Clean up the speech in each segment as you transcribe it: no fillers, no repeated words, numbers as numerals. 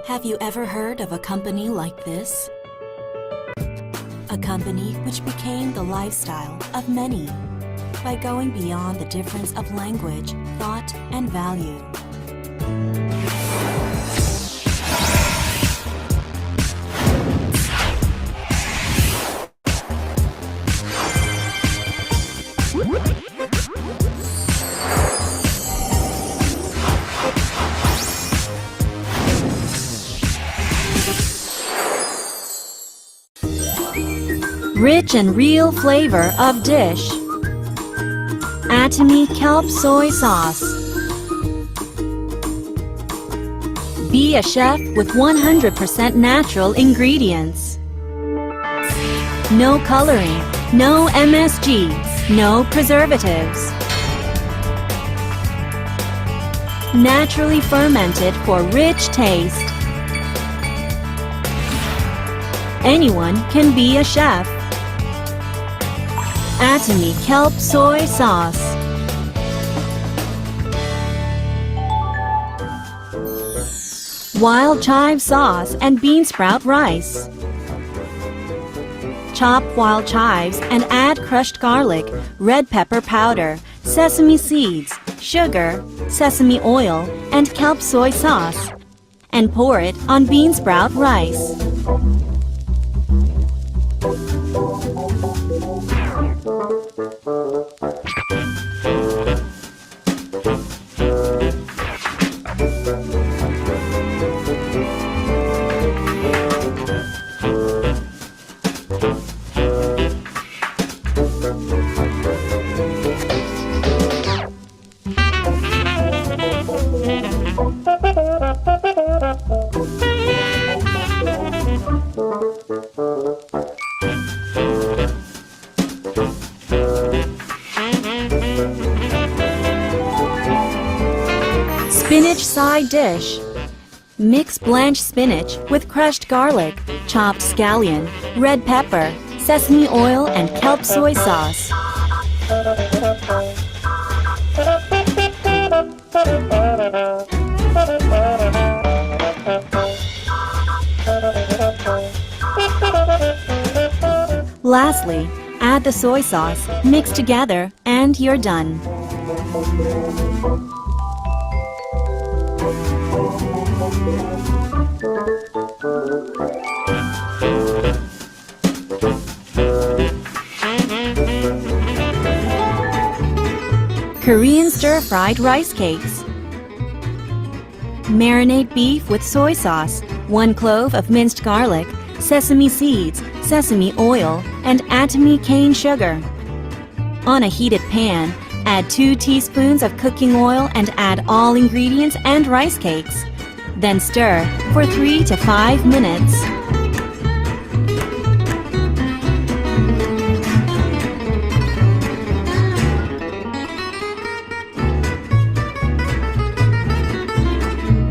Have you ever heard of a company like this? A company which became the lifestyle of many by going beyond the difference of language, thought, and value. Rich and real flavor of dish. Atomy kelp soy sauce. Be a chef with 100% natural ingredients. No coloring, no MSG, no preservatives. Naturally fermented for rich taste. Anyone can be a chef. Atomy kelp soy sauce. Wild chive sauce and bean sprout rice. Chop wild chives and add crushed garlic, red pepper powder, sesame seeds, sugar, sesame oil, and kelp soy sauce, and pour it on bean sprout rice. Spinach side dish. Mix blanched spinach with crushed garlic, chopped scallion, red pepper, sesame oil, and kelp soy sauce. Lastly, add the soy sauce, mix together, and you're done. Korean stir-fried rice cakes. Marinate beef with soy sauce, 1 clove of minced garlic, sesame seeds, sesame oil, and Atomy cane sugar. On a heated pan, add 2 teaspoons of cooking oil and add all ingredients and rice cakes. Then stir for 3 to 5 minutes.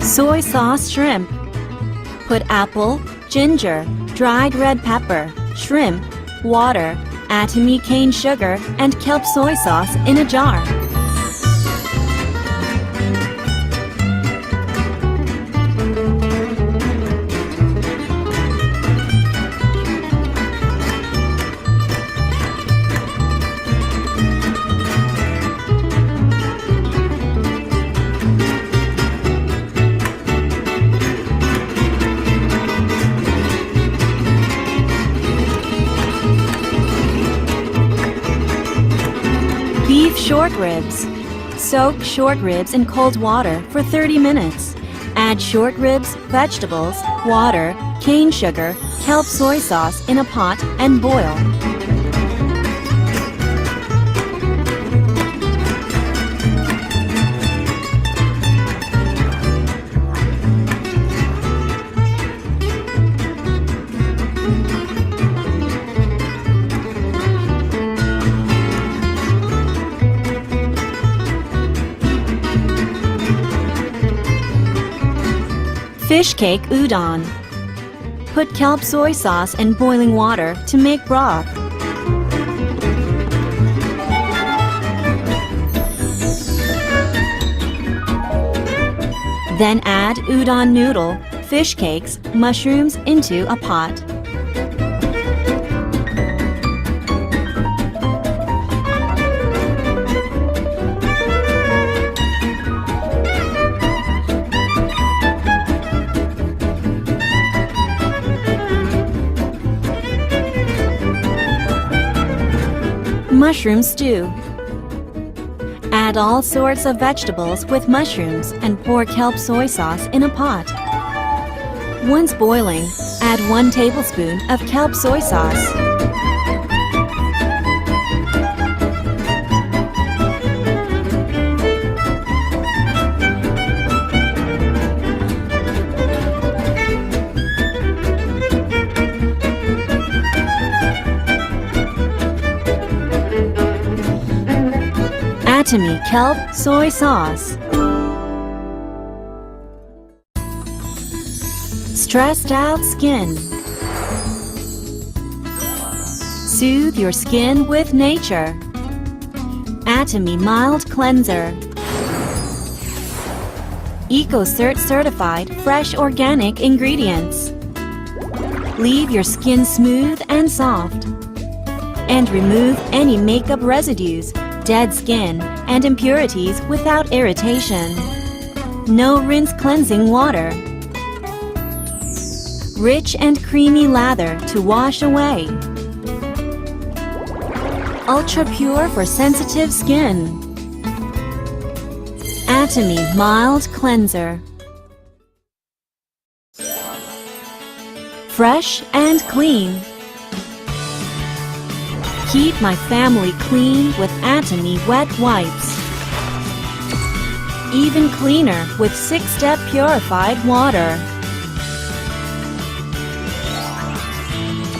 Soy sauce shrimp. Put apple, ginger, dried red pepper, shrimp, water, Atomy cane sugar, and kelp soy sauce in a jar. Beef short ribs. Soak short ribs in cold water for 30 minutes. Add short ribs, vegetables, water, cane sugar, kelp soy sauce in a pot and boil. Fish cake udon. Put kelp soy sauce and boiling water to make broth. Then add udon noodle, fish cakes, mushrooms into a pot. Mushroom stew. Add all sorts of vegetables with mushrooms and pour kelp soy sauce in a pot. Once boiling, add 1 tablespoon of kelp soy sauce. Atomy kelp soy sauce. Stressed out skin. Soothe your skin with nature. Atomy mild cleanser. EcoCert certified fresh organic ingredients. Leave your skin smooth and soft. And remove any makeup residues, dead skin, and impurities without irritation. No rinse cleansing water. Rich and creamy lather to wash away. Ultra pure for sensitive skin. Atomy mild cleanser. Fresh and clean. Keep my family clean with Atomy wet wipes. Even cleaner with 6-step purified water.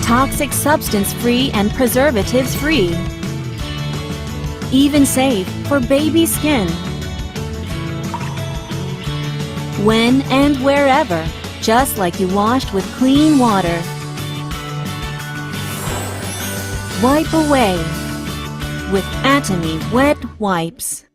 Toxic substance-free and preservatives-free. Even safe for baby skin. When and wherever, just like you washed with clean water. Wipe away with Atomy wet wipes.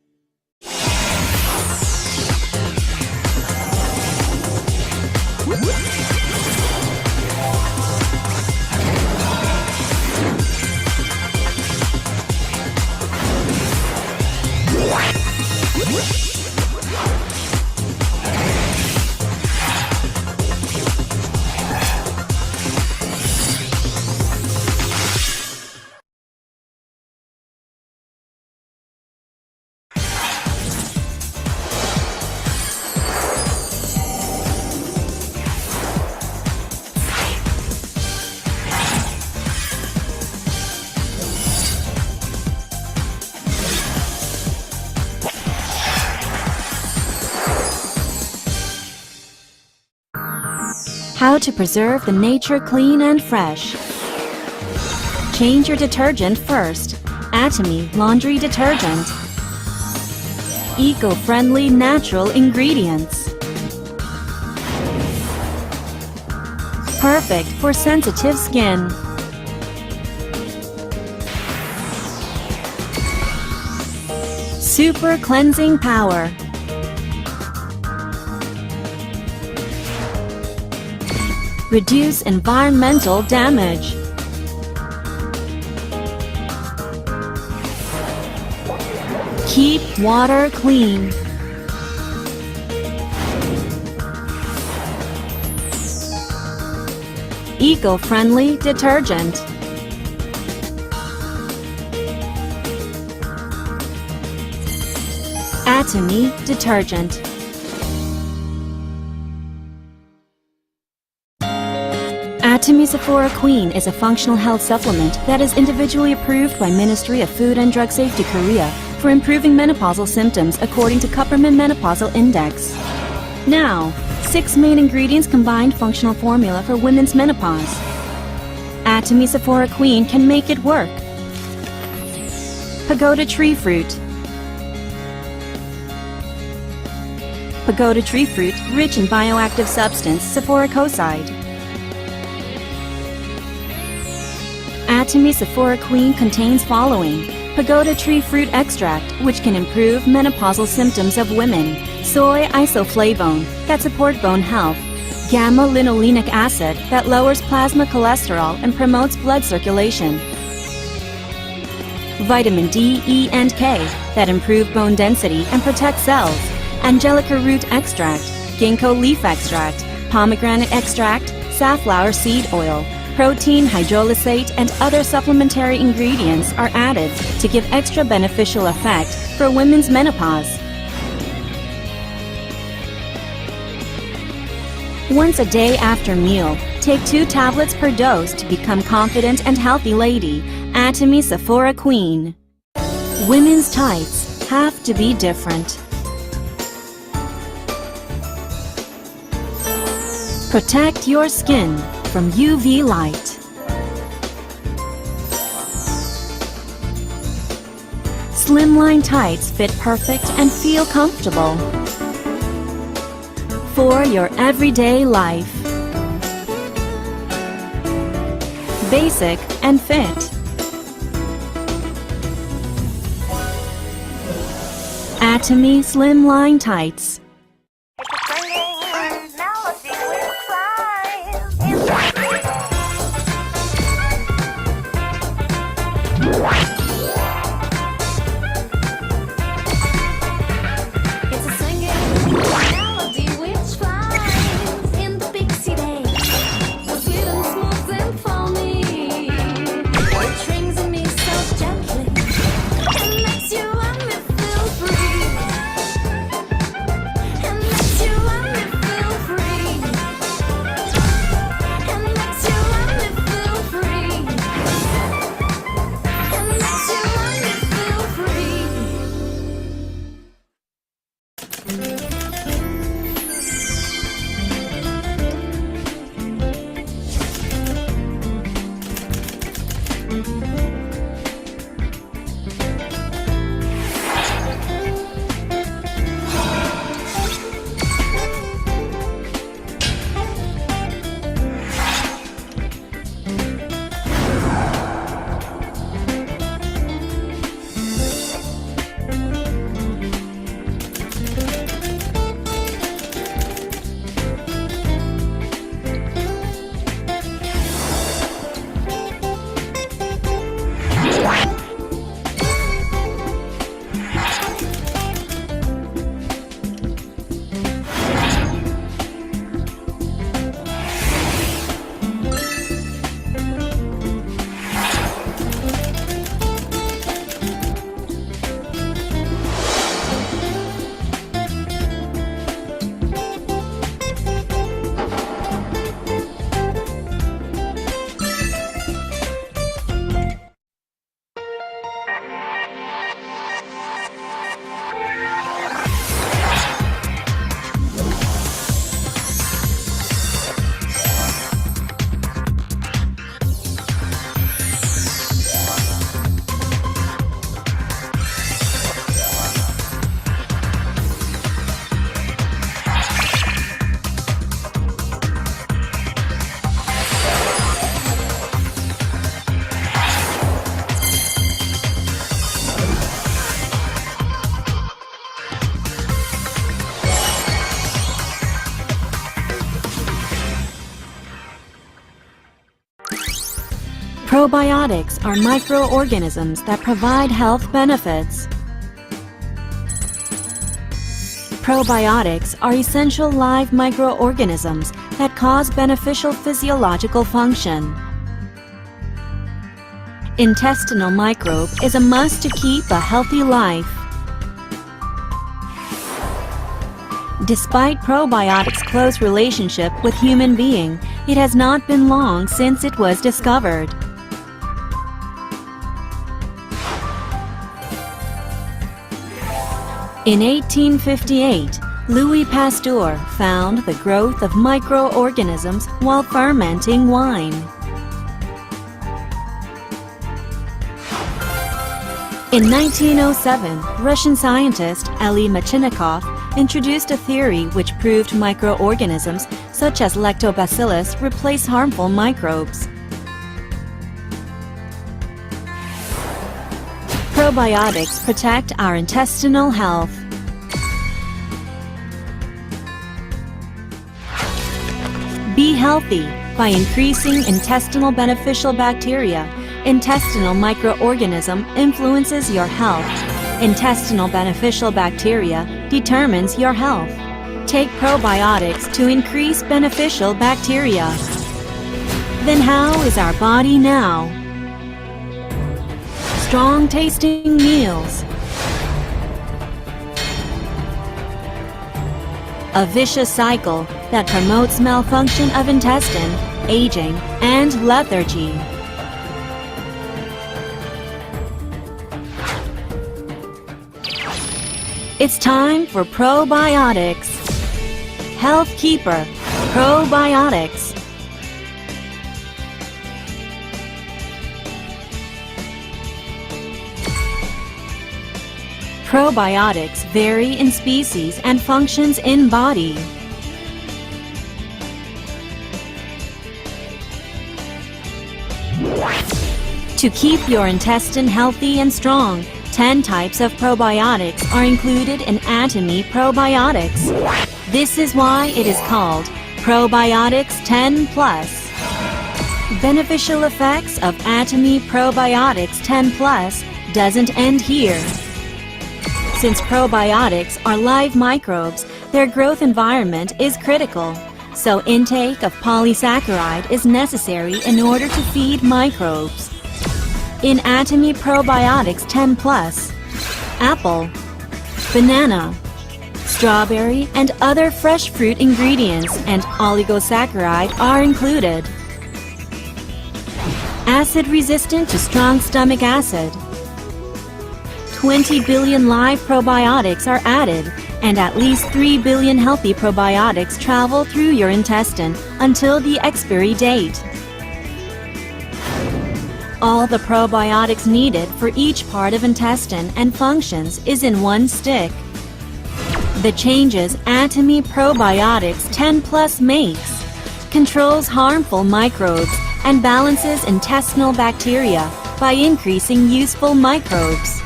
How to preserve the nature clean and fresh. Change your detergent first. Atomy laundry detergent. Eco-friendly natural ingredients. Perfect for sensitive skin. Super cleansing power. Reduce environmental damage. Keep water clean. Eco-friendly detergent. Atomy detergent. Atomy Sephora Queen is a functional health supplement that is individually approved by Ministry of Food and Drug Safety Korea for improving menopausal symptoms according to Kupperman Menopausal Index. Now, 6 main ingredients combined functional formula for women's menopause. Atomy Sephora Queen can make it work. Pagoda tree fruit. Pagoda tree fruit rich in bioactive substance sephoricoside. Atomy Sephora Queen contains following: pagoda tree fruit extract, which can improve menopausal symptoms of women; soy isoflavone, that support bone health; gamma-linolenic acid that lowers plasma cholesterol and promotes blood circulation, vitamin D, E, and K that improve bone density and protect cells, angelica root extract, ginkgo leaf extract, pomegranate extract, safflower seed oil, protein hydrolysate, and other supplementary ingredients are added to give extra beneficial effect for women's menopause. Once a day after meal, take 2 tablets per dose to become confident and healthy lady. Atomy Sephora Queen. Women's tights have to be different. Protect your skin from UV light. Slimline tights fit perfect and feel comfortable for your everyday life. Basic and fit. Atomy Slimline Tights. Probiotics are microorganisms that provide health benefits. Probiotics are essential live microorganisms that cause beneficial physiological function. Intestinal microbe is a must to keep a healthy life. Despite probiotics' close relationship with human being, it has not been long since it was discovered. In 1858, Louis Pasteur found the growth of microorganisms while fermenting wine. In 1907, Russian scientist Elie Machnikov introduced a theory which proved microorganisms such as lactobacillus replace harmful microbes. Probiotics protect our intestinal health. Be healthy by increasing intestinal beneficial bacteria. Intestinal microorganism influences your health. Intestinal beneficial bacteria determines your health. Take probiotics to increase beneficial bacteria. Then how is our body now? Strong tasting meals. A vicious cycle that promotes malfunction of intestine, aging, and lethargy. It's time for probiotics. Health Keeper Probiotics. Probiotics vary in species and functions in body. To keep your intestine healthy and strong, 10 types of probiotics are included in Atomy Probiotics. This is why it is called Probiotics 10 Plus. Beneficial effects of Atomy Probiotics 10 Plus doesn't end here. Since probiotics are live microbes, their growth environment is critical, so intake of polysaccharide is necessary in order to feed microbes. In Atomy Probiotics 10 Plus, apple, banana, strawberry, and other fresh fruit ingredients and oligosaccharide are included. Acid resistant to strong stomach acid. 20 billion live probiotics are added, and at least 3 billion healthy probiotics travel through your intestine until the expiry date. All the probiotics needed for each part of intestine and functions is in one stick. The changes Atomy Probiotics 10 Plus makes controls harmful microbes and balances intestinal bacteria by increasing useful microbes,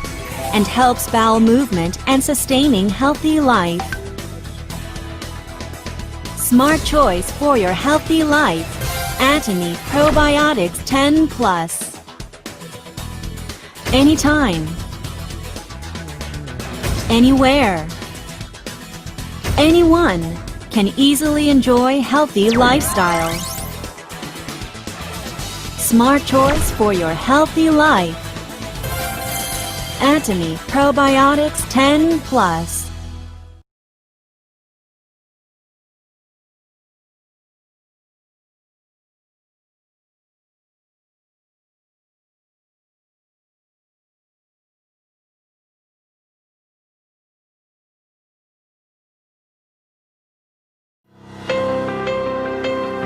and helps bowel movement and sustaining healthy life. Smart choice for your healthy life. Atomy Probiotics 10 Plus. Anytime, anywhere, anyone can easily enjoy healthy lifestyle. Smart choice for your healthy life. Atomy Probiotics 10 Plus.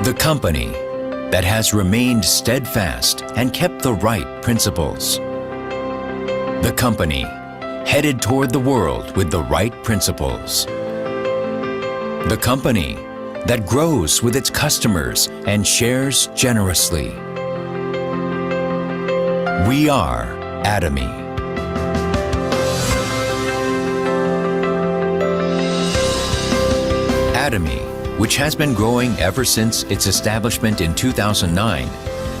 The company that has remained steadfast and kept the right principles. The company headed toward the world with the right principles. The company that grows with its customers and shares generously. We are Atomy. Atomy, which has been growing ever since its establishment in 2009,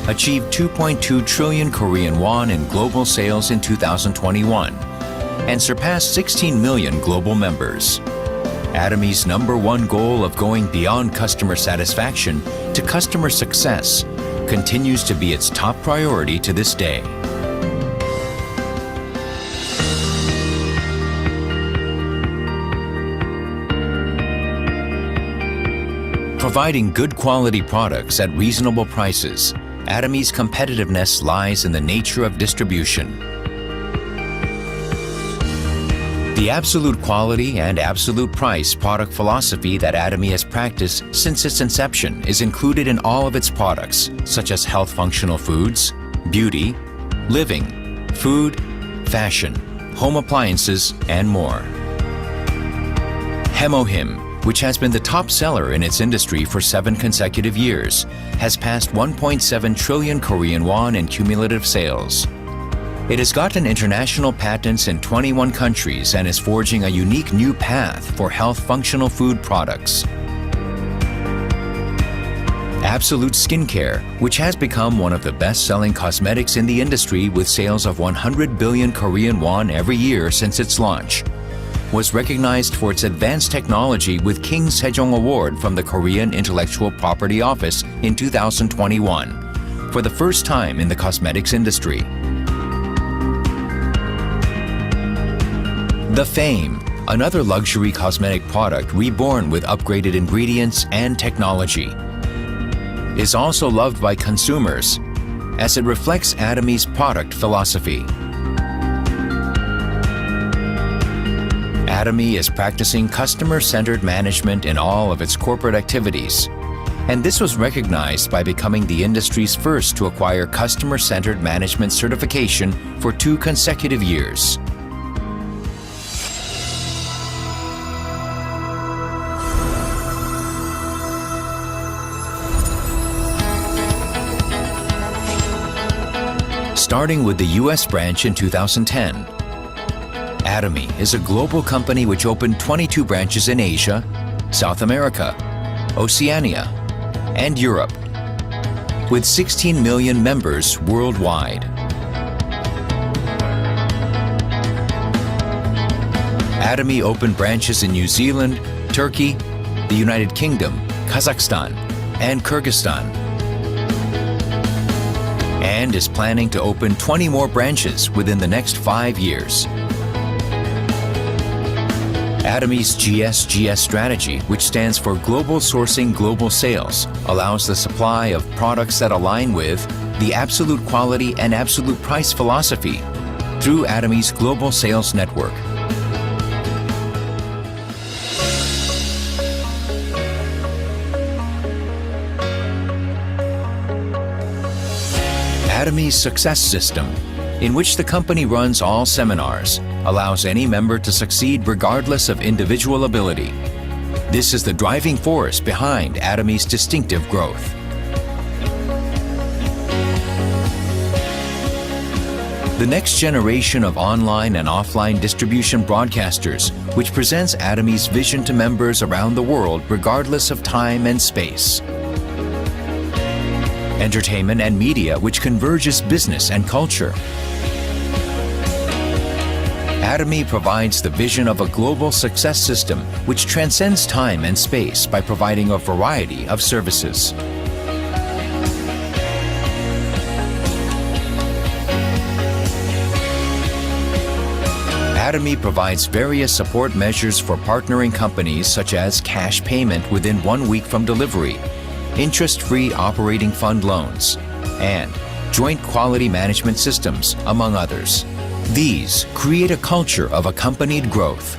achieved 2.2 trillion Korean won in global sales in 2021 and surpassed 16 million global members. Atomy's #1 goal of going beyond customer satisfaction to customer success continues to be its top priority to this day. Providing good quality products at reasonable prices, Atomy's competitiveness lies in the nature of distribution. The absolute quality and absolute price product philosophy that Atomy has practiced since its inception is included in all of its products, such as health functional foods, beauty, living, food, fashion, home appliances, and more. Hemohim, which has been the top seller in its industry for 7 consecutive years, has passed 1.7 trillion Korean won in cumulative sales. It has gotten international patents in 21 countries and is forging a unique new path for health functional food products. Absolute Skincare, which has become one of the best-selling cosmetics in the industry with sales of 100 billion Korean won every year since its launch, was recognized for its advanced technology with King Sejong Award from the Korean Intellectual Property Office in 2021, for the first time in the cosmetics industry. The Fame, another luxury cosmetic product reborn with upgraded ingredients and technology, is also loved by consumers as it reflects Atomy's product philosophy. Atomy is practicing customer-centered management in all of its corporate activities, and this was recognized by becoming the industry's first to acquire customer-centered management certification for 2 consecutive years. Starting with the US branch in 2010, Atomy is a global company which opened 22 branches in Asia, South America, Oceania, and Europe, with 16 million members worldwide. Atomy opened branches in New Zealand, Turkey, the United Kingdom, Kazakhstan, and Kyrgyzstan, and is planning to open 20 more branches within the next 5 years. Atomy's GSGS strategy, which stands for Global Sourcing Global Sales, allows the supply of products that align with the absolute quality and absolute price philosophy through Atomy's global sales network. Atomy's success system, in which the company runs all seminars, allows any member to succeed regardless of individual ability. This is the driving force behind Atomy's distinctive growth. The next generation of online and offline distribution broadcasters, which presents Atomy's vision to members around the world regardless of time and space. Entertainment and media, which converges business and culture. Atomy provides the vision of a global success system which transcends time and space by providing a variety of services. Atomy provides various support measures for partnering companies such as cash payment within 1 week from delivery, interest-free operating fund loans, and joint quality management systems, among others. These create a culture of accompanied growth.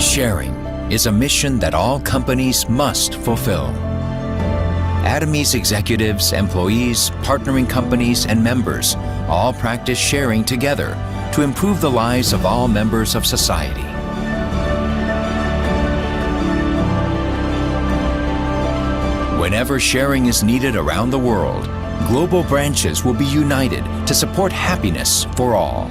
Sharing is a mission that all companies must fulfill. Atomy's executives, employees, partnering companies, and members all practice sharing together to improve the lives of all members of society. Whenever sharing is needed around the world, global branches will be united to support happiness for all.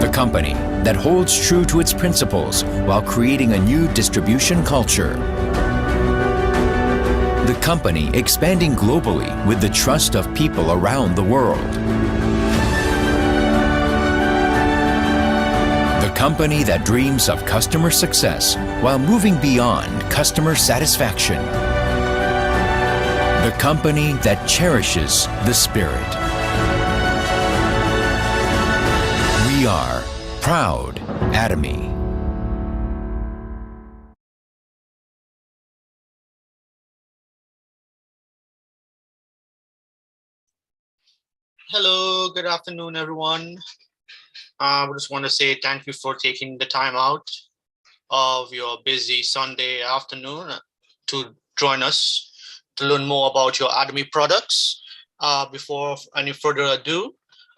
The company that holds true to its principles while creating a new distribution culture. The company expanding globally with the trust of people around the world. The company that dreams of customer success while moving beyond customer satisfaction. The company that cherishes the spirit. We are proud Atomy. Hello, good afternoon, everyone. I just want to say thank you for taking the time out of your busy Sunday afternoon to join us to learn more about your Atomy products. Before any further ado,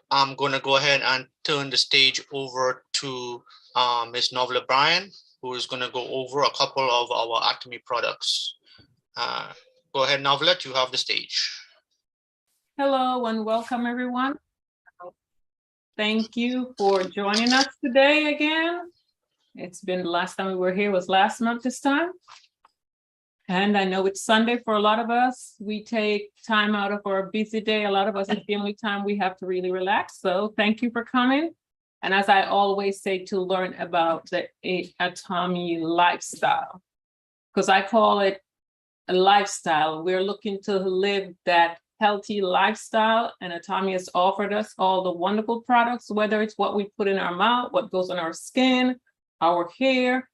I'm going to go ahead and turn the stage over to Ms. Novella Bryan, who is going to go over a couple of our Atomy products. Go ahead, Novella, you have the stage. Hello and welcome everyone. thank you for joining us today again. It's been the last time we were here was last month this time. And I know it's Sunday for a lot of us. We take time out of our busy day. A lot of us, it's the only time we have to really relax. So thank you for coming. And as I always say, to learn about the Atomy lifestyle, because I call it a lifestyle. We're looking to live that healthy lifestyle, and Atomy has offered us all the wonderful products, whether it's what we put in our mouth, what goes on our skin, our hair.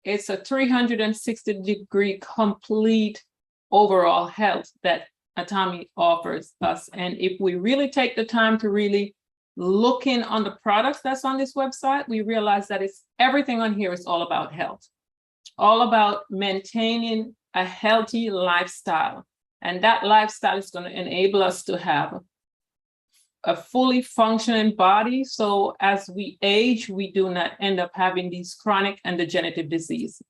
It's a 360-degree complete overall health that Atomy offers us. And if we really take the time to really look in on the products that's on this website, we realize that it's everything on here is all about health, all about maintaining a healthy lifestyle. And that lifestyle is going to enable us to have a fully functioning body. So as we age, we do not end up having these chronic and degenerative disease.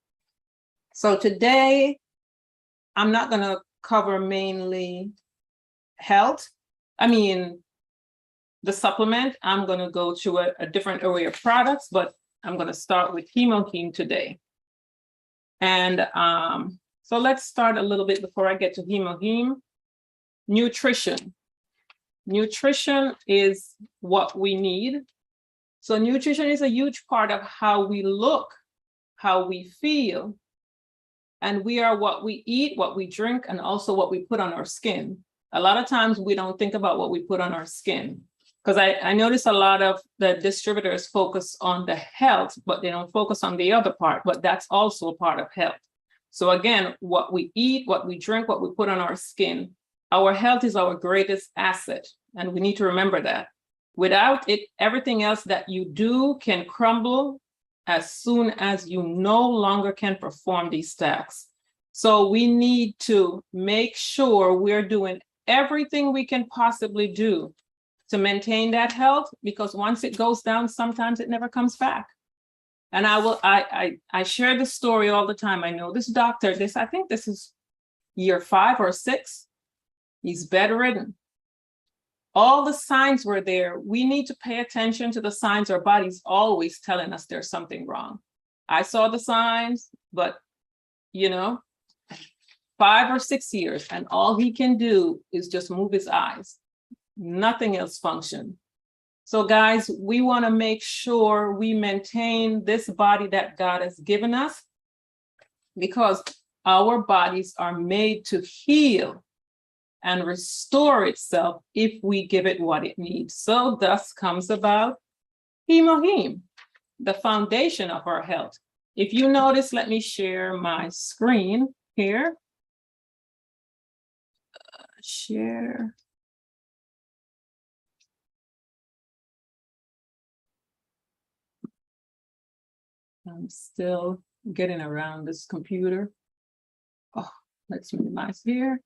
So today, I'm not going to cover mainly health. The supplement. I'm going to go to a different array of products, but I'm going to start with Hemoheme today. And so let's start a little bit before I get to Hemoheme. Nutrition. Nutrition is what we need. So nutrition is a huge part of how we look, how we feel, and we are what we eat, what we drink, and also what we put on our skin. A lot of times we don't think about what we put on our skin, because I notice a lot of the distributors focus on the health, but they don't focus on the other part, but that's also a part of health. So again, what we eat, what we drink, what we put on our skin, our health is our greatest asset, and we need to remember that. Without it, everything else that you do can crumble as soon as you no longer can perform these tasks. So we need to make sure we're doing everything we can possibly do to maintain that health, because once it goes down, sometimes it never comes back. And I share this story all the time. I know this doctor, I think this is year 5 or 6. He's bedridden. All the signs were there. We need to pay attention to the signs. Our body's always telling us there's something wrong. I saw the signs, but 5 or 6 years, and all he can do is just move his eyes. Nothing else functions. So guys, we want to make sure we maintain this body that God has given us, because our bodies are made to heal and restore itself if we give it what it needs. So thus comes about Hemoheme, the foundation of our health. If you notice, let me share my screen here. Share. I'm still getting around this computer. Oh, let's minimize here.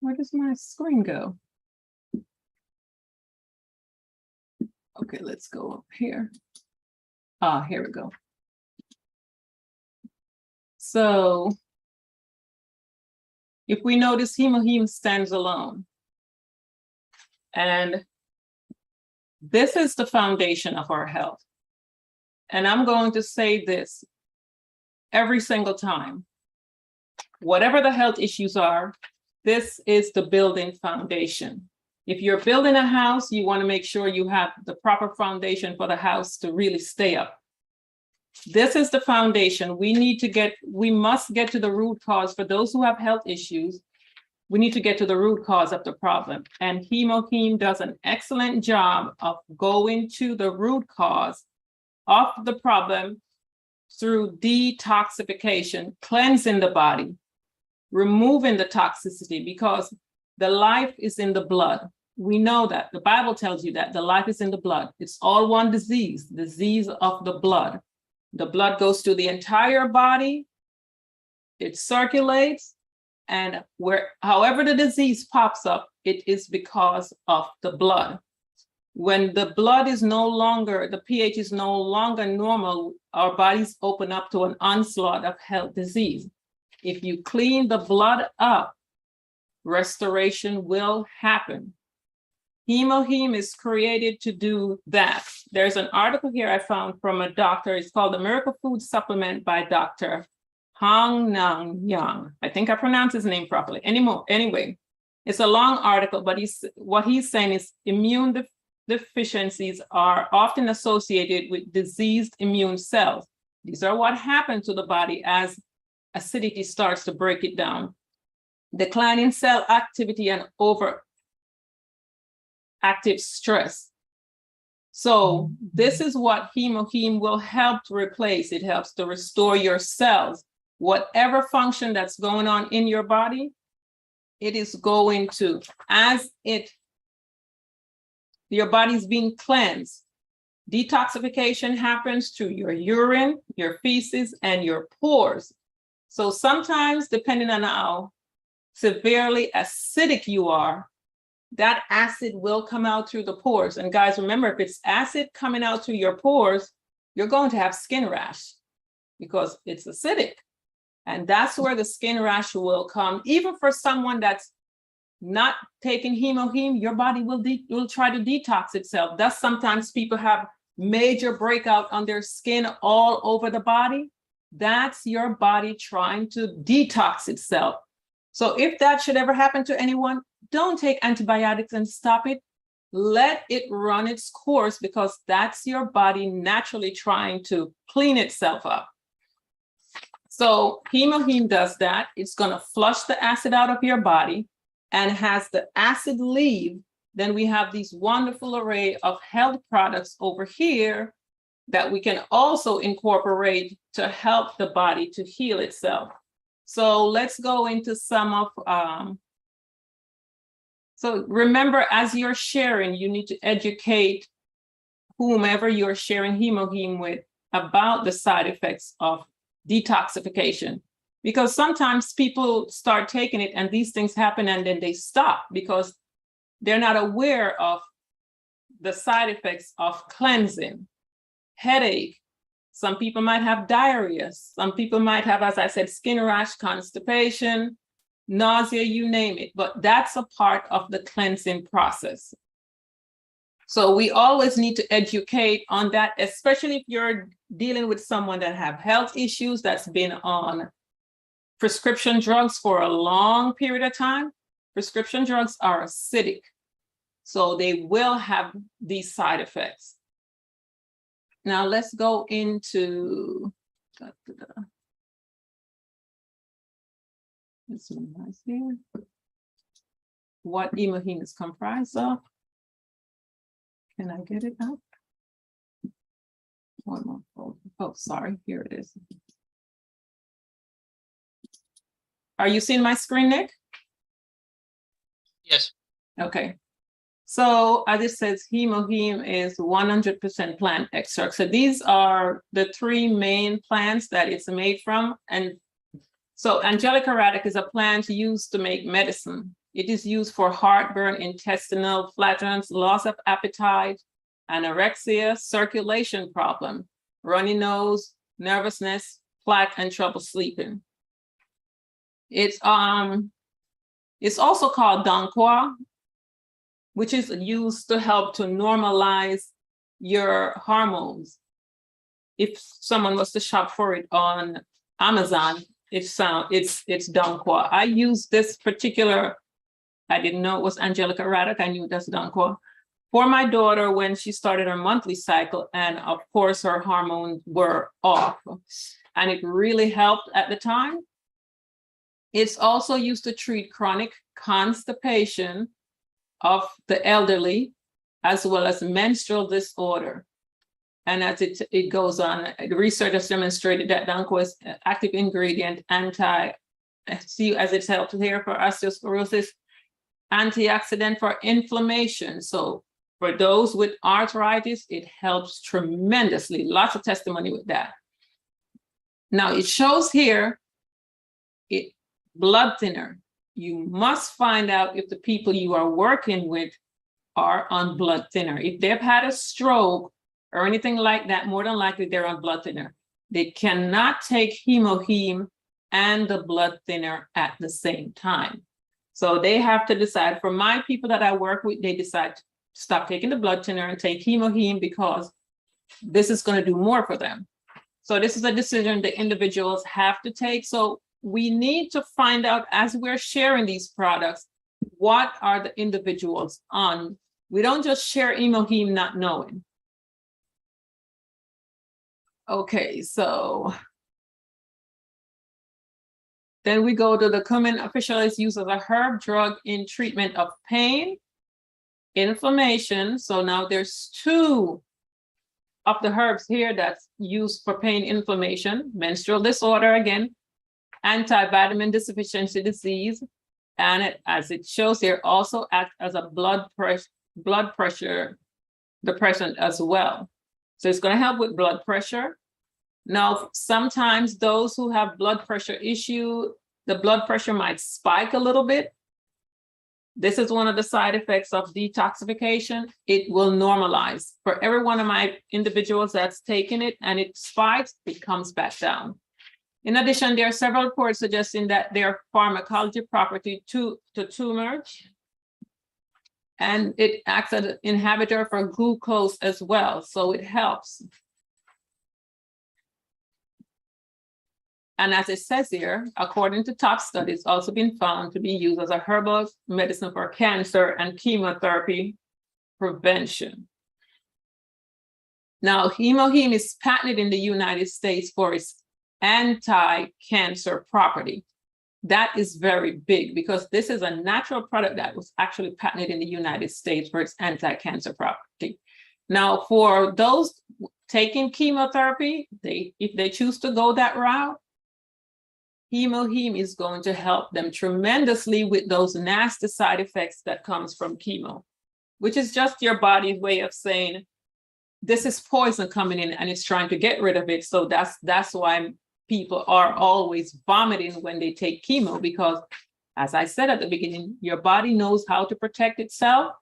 Where does my screen go? Okay, let's go up here. Here we go. So if we notice, Hemoheme stands alone. And this is the foundation of our health. And I'm going to say this every single time. Whatever the health issues are, this is the building foundation. If you're building a house, you want to make sure you have the proper foundation for the house to really stay up. This is the foundation. We must get to the root cause. For those who have health issues, we need to get to the root cause of the problem. And Hemoheme does an excellent job of going to the root cause of the problem through detoxification, cleansing the body, removing the toxicity, because the life is in the blood. We know that. The Bible tells you that the life is in the blood. It's all one disease of the blood. The blood goes through the entire body. It circulates. And however the disease pops up, it is because of the blood. When the blood is no longer, the pH is no longer normal, our bodies open up to an onslaught of health disease. If you clean the blood up, restoration will happen. Hemoheme is created to do that. There's an article here I found from a doctor. It's called The Miracle Food Supplement by Dr. Hong Nang Yang. I think I pronounced his name properly. Anyway, it's a long article, but what he's saying is immune deficiencies are often associated with diseased immune cells. These are what happens to the body as acidity starts to break it down. Declining cell activity and overactive stress. So this is what Hemoheme will help to replace. It helps to restore your cells. Whatever function that's going on in your body, it is going to, your body's being cleansed. Detoxification happens through your urine, your feces, and your pores. So sometimes, depending on how severely acidic you are, that acid will come out through the pores. And guys, remember, if it's acid coming out through your pores, you're going to have skin rash because it's acidic. And that's where the skin rash will come. Even for someone that's not taking Hemoheme, your body will try to detox itself. Thus, sometimes people have major breakout on their skin all over the body. That's your body trying to detox itself. So if that should ever happen to anyone, don't take antibiotics and stop it. Let it run its course, because that's your body naturally trying to clean itself up. So Hemoheme does that. It's going to flush the acid out of your body, and has the acid leave, then we have these wonderful array of health products over here that we can also incorporate to help the body to heal itself. So let's go into some of, so remember, as you're sharing, you need to educate whomever you're sharing Hemoheme with about the side effects of detoxification. Because sometimes people start taking it and these things happen and then they stop because they're not aware of the side effects of cleansing, headache. Some people might have diarrhea. Some people might have, as I said, skin rash, constipation, nausea, you name it. But that's a part of the cleansing process. So we always need to educate on that, especially if you're dealing with someone that have health issues, that's been on prescription drugs for a long period of time. Prescription drugs are acidic, so they will have these side effects. Now let's go into, this one right here, what Hemoheme is comprised of. Can I get it up? One more folder. Oh, sorry, here it is. Are you seeing my screen, Nick? Yes. Okay. So as it says, Hemoheme is 100% plant extract. So these are the three main plants that it's made from. And so Angelica radica is a plant used to make medicine. It is used for heartburn, intestinal flatulence, loss of appetite, anorexia, circulation problem, runny nose, nervousness, plaque, and trouble sleeping. It's also called Danqua, which is used to help to normalize your hormones. If someone was to shop for it on Amazon, it's Danqua. I use this particular, I didn't know it was Angelica radica, I knew that's Danqua, for my daughter when she started her monthly cycle, and of course her hormones were off, and it really helped at the time. It's also used to treat chronic constipation of the elderly, as well as menstrual disorder. And as it goes on, the research has demonstrated that Danqua is an active ingredient, see as it's helped here for osteoporosis, antioxidant for inflammation. So for those with arthritis, it helps tremendously. Lots of testimony with that. Now it shows here, blood thinner. You must find out if the people you are working with are on blood thinner. If they've had a stroke or anything like that, more than likely they're on blood thinner. They cannot take Hemoheme and the blood thinner at the same time. So they have to decide. For my people that I work with, they decide stop taking the blood thinner and take hemoheme because this is going to do more for them. So this is a decision the individuals have to take. So we need to find out, as we're sharing these products, what are the individuals on? We don't just share hemoheme not knowing. Okay, so then we go to the cumin officially is used as a herb drug in treatment of pain, inflammation. So now there's 2 of the herbs here that's used for pain, inflammation, menstrual disorder, again, anti-vitamin deficiency disease, and as it shows here, also acts as a blood pressure depressant as well. So it's going to help with blood pressure. Now, sometimes those who have blood pressure issue, the blood pressure might spike a little bit. This is one of the side effects of detoxification. It will normalize. For every one of my individuals that's taken it and it spikes, it comes back down. In addition, there are several reports suggesting that their pharmacology property to tumor, and it acts as an inhibitor for glucose as well, so it helps. And as it says here, according to top studies, also been found to be used as a herbal medicine for cancer and chemotherapy prevention. Now, hemoheme is patented in the United States for its anti-cancer property. That is very big because this is a natural product that was actually patented in the United States for its anti-cancer property. Now, for those taking chemotherapy, if they choose to go that route, hemoheme is going to help them tremendously with those nasty side effects that comes from chemo, which is just your body's way of saying, this is poison coming in and it's trying to get rid of it. So that's why people are always vomiting when they take chemo, because as I said at the beginning, your body knows how to protect itself.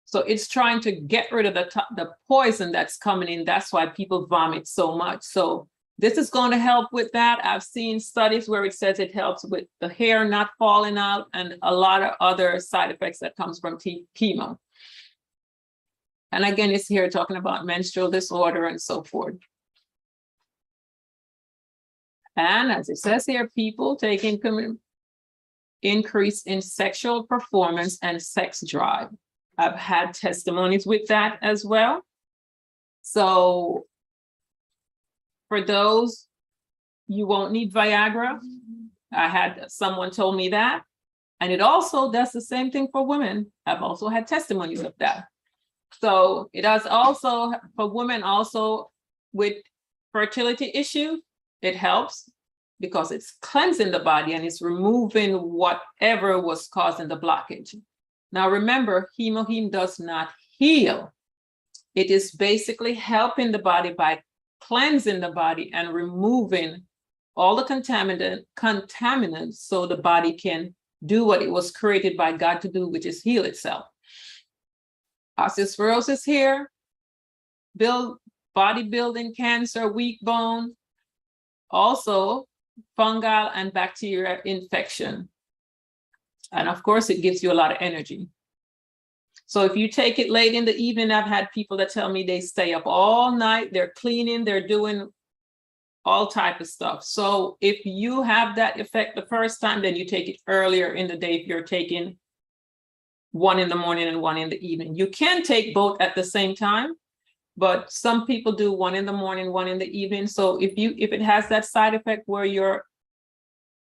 So it's trying to get rid of the poison that's coming in. That's why people vomit so much. So this is going to help with that. I've seen studies where it says it helps with the hair not falling out and a lot of other side effects that comes from chemo. And again, it's here talking about menstrual disorder and so forth. And as it says here, people taking increase in sexual performance and sex drive. I've had testimonies with that as well. So for those, you won't need Viagra. I had someone told me that. And it also does the same thing for women. I've also had testimonies of that. So it does also for women also with fertility issues. It helps because it's cleansing the body and it's removing whatever was causing the blockage. Now remember, hemoheme does not heal. It is basically helping the body by cleansing the body and removing all the contaminants so the body can do what it was created by God to do, which is heal itself. Osteoporosis here, bodybuilding, cancer, weak bone, also fungal and bacterial infection. And of course, it gives you a lot of energy. So if you take it late in the evening, I've had people that tell me they stay up all night, they're cleaning, they're doing all type of stuff. So if you have that effect the first time, then you take it earlier in the day if you're taking one in the morning and one in the evening. You can take both at the same time, but some people do one in the morning, one in the evening. So if it has that side effect where you're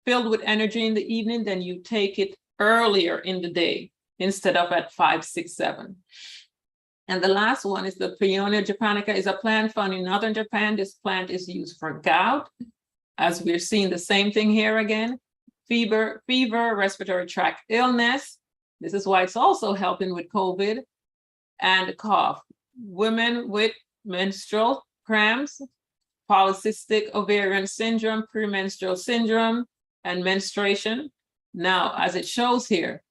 filled with energy in the evening, then you take it earlier in the day instead of at 5, 6, 7. And the last one is the Peonia japonica, is a plant found in northern Japan. This plant is used for gout, as we're seeing the same thing here again. Fever, respiratory tract illness. This is why it's also helping with COVID and cough. Women with menstrual cramps, polycystic ovarian syndrome, premenstrual syndrome, and menstruation. Now, as it shows here,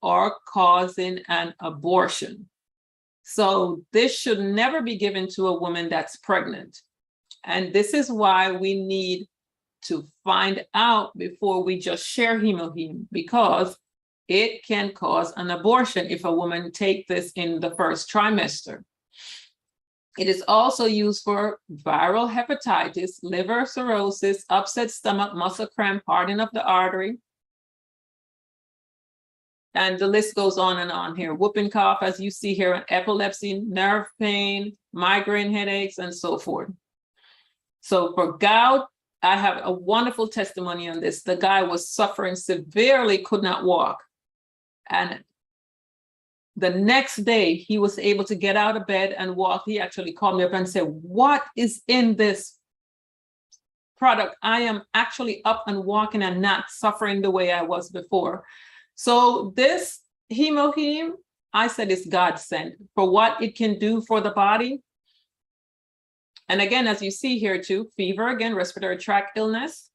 are causing an abortion. So this should never be given to a woman that's pregnant. And this is why we need to find out before we just share hemoheme, because it can cause an abortion if a woman takes this in the first trimester. It is also used for viral hepatitis, liver cirrhosis, upset stomach, muscle cramp, hardening of the artery. And the list goes on and on here. Whooping cough, as you see here, epilepsy, nerve pain, migraine headaches, and so forth. So for gout, I have a wonderful testimony on this. The guy was suffering severely, could not walk. And the next day, he was able to get out of bed and walk. He actually called me up and said, "What is in this product? I am actually up and walking and not suffering the way I was before." So this HemoHeme, I said, is God sent for what it can do for the body. And again, as you see here too, fever, again, respiratory tract illness.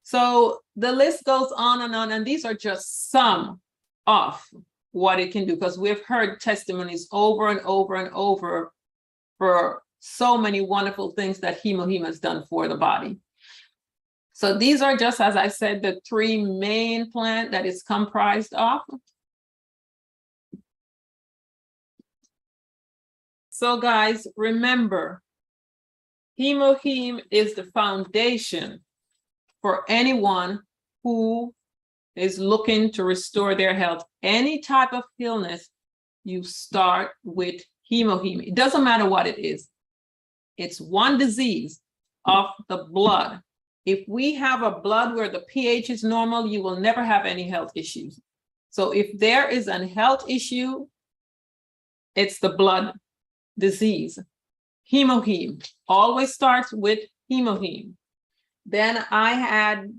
So the list goes on, and these are just some of what it can do, because we've heard testimonies over and over and over for so many wonderful things that HemoHeme has done for the body. So these are just, as I said, the three main plants that it's comprised of. So guys, remember, HemoHeme is the foundation for anyone who is looking to restore their health. Any type of illness, you start with HemoHeme. It doesn't matter what it is. It's one disease of the blood. If we have a blood where the pH is normal, you will never have any health issues. So if there is a health issue, it's the blood disease. HemoHeme always starts with HemoHeme. Then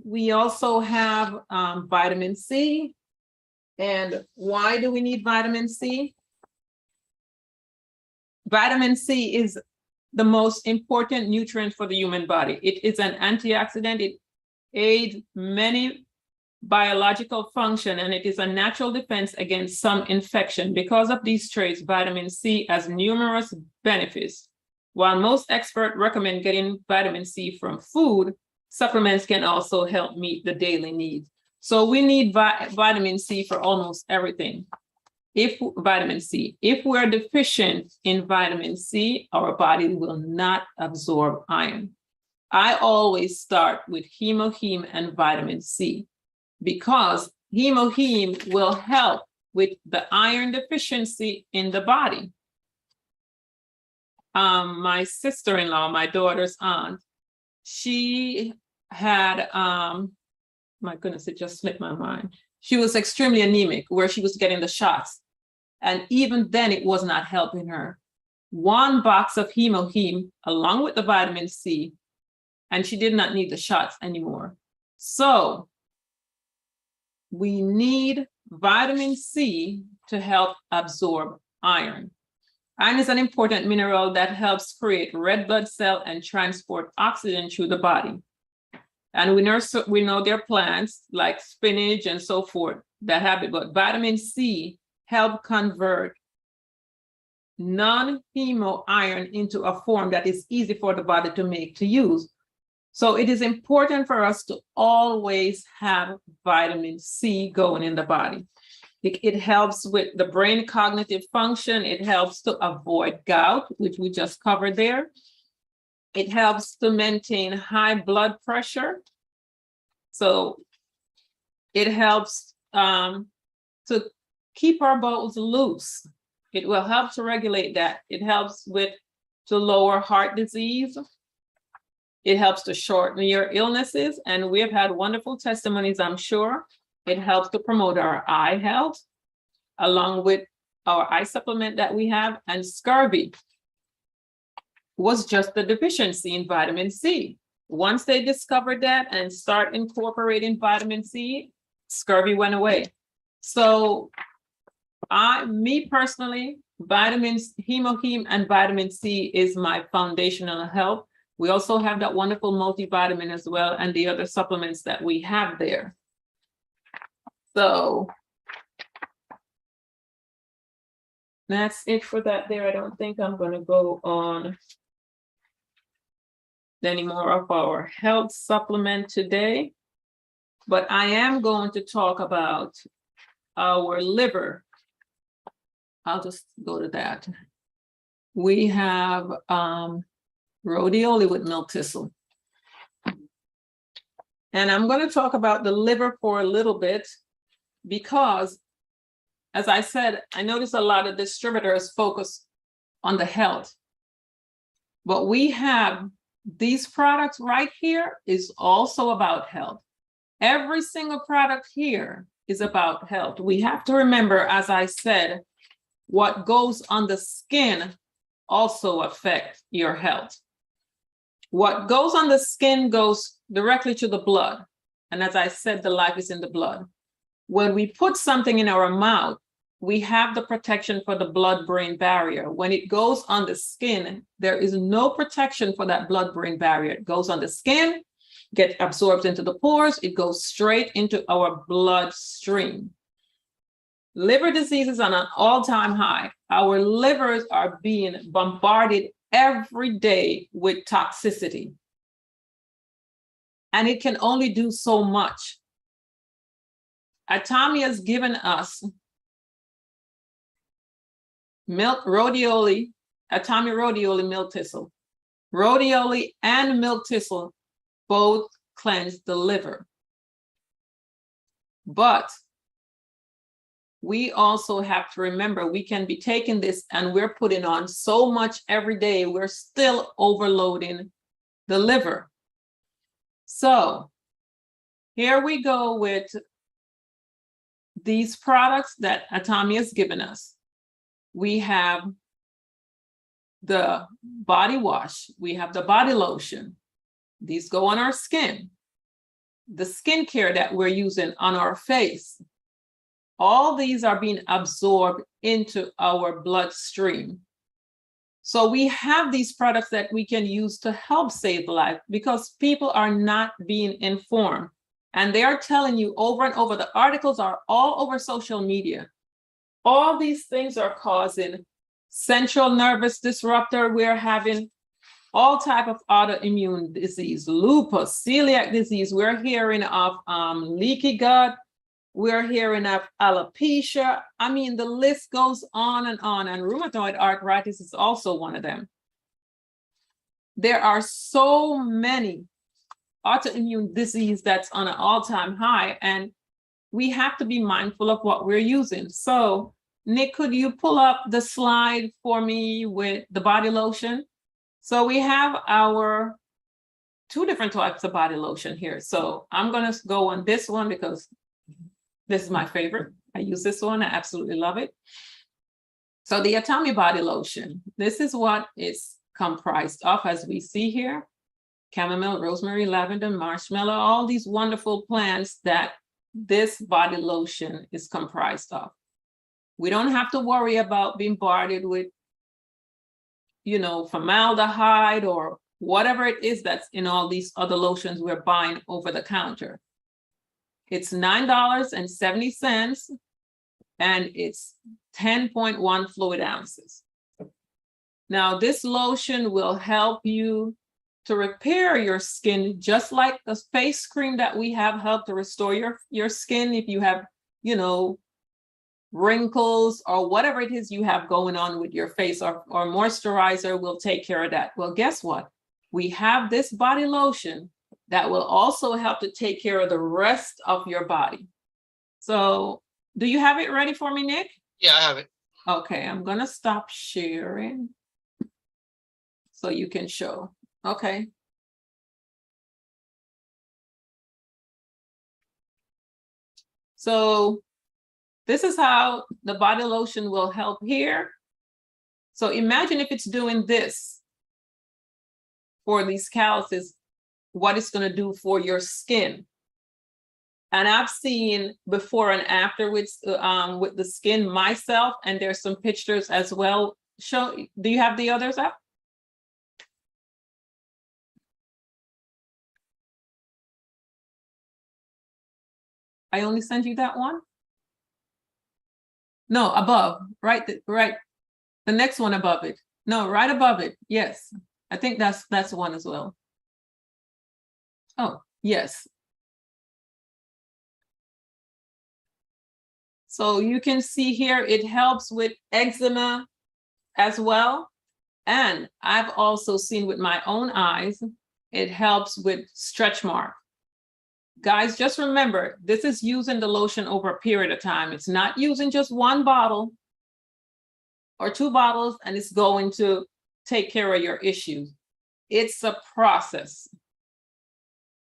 we also have vitamin C. And why do we need vitamin C? Vitamin C is the most important nutrient for the human body. It is an antioxidant. It aids many biological function, and it is a natural defense against some infection. Because of these traits, vitamin C has numerous benefits. While most experts recommend getting vitamin C from food, supplements can also help meet the daily needs. So we need vitamin C for almost everything. If we're deficient in vitamin C, our body will not absorb iron. I always start with HemoHeme and vitamin C, because HemoHeme will help with the iron deficiency in the body. My sister-in-law, my daughter's aunt, she had, my goodness, it just slipped my mind. She was extremely anemic, where she was getting the shots. And even then, it was not helping her. One box of HemoHeme, along with the vitamin C, and she did not need the shots anymore. So we need vitamin C to help absorb iron. Iron is an important mineral that helps create red blood cell and transport oxygen through the body. And we know there are plants like spinach and so forth that have it, but vitamin C help convert non-hemo iron into a form that is easy for the body to use. So it is important for us to always have vitamin C going in the body. It helps with the brain cognitive function. It helps to avoid gout, which we just covered there. It helps to maintain high blood pressure. So it helps to keep our bowels loose. It will help to regulate that. It helps to lower heart disease. It helps to shorten your illnesses. And we've had wonderful testimonies, I'm sure. It helps to promote our eye health, along with our eye supplement that we have. And scurvy was just the deficiency in vitamin C. Once they discovered that and start incorporating vitamin C, scurvy went away. So me personally, HemoHeme and vitamin C is my foundational help. We also have that wonderful multivitamin as well, and the other supplements that we have there. So that's it for that there. I don't think I'm going to go on any more of our health supplement today, but I am going to talk about our liver. I'll just go to that. We have rhodiola with milk thistle. And I'm going to talk about the liver for a little bit because, as I said, I notice a lot of distributors focus on the health. But we have these products right here is also about health. Every single product here is about health. We have to remember, as I said, what goes on the skin also affects your health. What goes on the skin goes directly to the blood. And as I said, the life is in the blood. When we put something in our mouth, we have the protection for the blood-brain barrier. When it goes on the skin, there is no protection for that blood-brain barrier. It goes on the skin, gets absorbed into the pores, it goes straight into our bloodstream. Liver disease is on an all-time high. Our livers are being bombarded every day with toxicity. And it can only do so much. Atomy has given us milk rhodiola, Atomy rhodiola milk thistle. Rhodiola and milk thistle both cleanse the liver. But we also have to remember we can be taking this and we're putting on so much every day, we're still overloading the liver. So here we go with these products that Atomy has given us. We have the body wash, we have the body lotion. These go on our skin. The skincare that we're using on our face. All these are being absorbed into our bloodstream. So we have these products that we can use to help save life because people are not being informed. And they are telling you over and over, the articles are all over social media. All these things are causing central nervous disruptor. We're having all type of autoimmune disease, lupus, celiac disease. We're hearing of leaky gut. We're hearing of alopecia. I mean, the list goes on, and rheumatoid arthritis is also one of them. There are so many autoimmune disease that's on an all-time high, and we have to be mindful of what we're using. So, Nick, could you pull up the slide for me with the body lotion? So we have our two different types of body lotion here. So I'm going to go on this one because this is my favorite. I use this one. I absolutely love it. So the Atomy body lotion, this is what it's comprised of, as we see here. Chamomile, rosemary, lavender, marshmallow, all these wonderful plants that this body lotion is comprised of. We don't have to worry about being bombarded with, you know, formaldehyde or whatever it is that's in all these other lotions we're buying over the counter. It's $9.70 and it's 10.1 fluid ounces. Now, this lotion will help you to repair your skin, just like the face cream that we have helped to restore your skin. If you have, you know, wrinkles or whatever it is you have going on with your face, or moisturizer will take care of that. Well, guess what? We have this body lotion that will also help to take care of the rest of your body. So do you have it ready for me, Nick? Yeah, I have it. Okay, I'm gonna stop sharing so you can show. Okay. So this is how the body lotion will help here. So imagine if it's doing this for these calluses, what it's going to do for your skin. And I've seen before and after with the skin myself, and there's some pictures as well. Do you have the others up? I only sent you that one? No, above, right, right. The next one above it. No, right above it. Yes, I think that's one as well. Oh, yes. So you can see here, it helps with eczema as well. And I've also seen with my own eyes, it helps with stretch mark. Guys, just remember, this is using the lotion over a period of time. It's not using just one bottle or 2 bottles and it's going to take care of your issues. It's a process.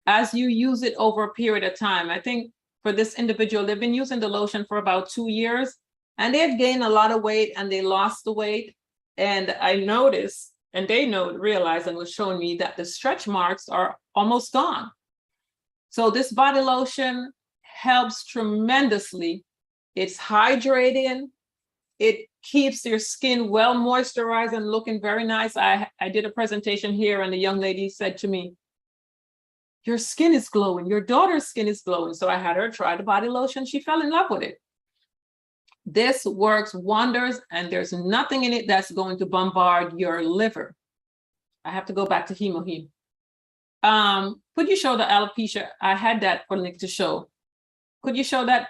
As you use it over a period of time, I think for this individual, they've been using the lotion for about 2 years and they had gained a lot of weight and they lost the weight. And I noticed, and they realized and was showing me that the stretch marks are almost gone. So this body lotion helps tremendously. It's hydrating. It keeps your skin well moisturized and looking very nice. I did a presentation here and the young lady said to me, your skin is glowing, your daughter's skin is glowing. So I had her try the body lotion. She fell in love with it. This works wonders and there's nothing in it that's going to bombard your liver. I have to go back to Hemoheme. Could you show the alopecia? I had that for Nick to show. Could you show that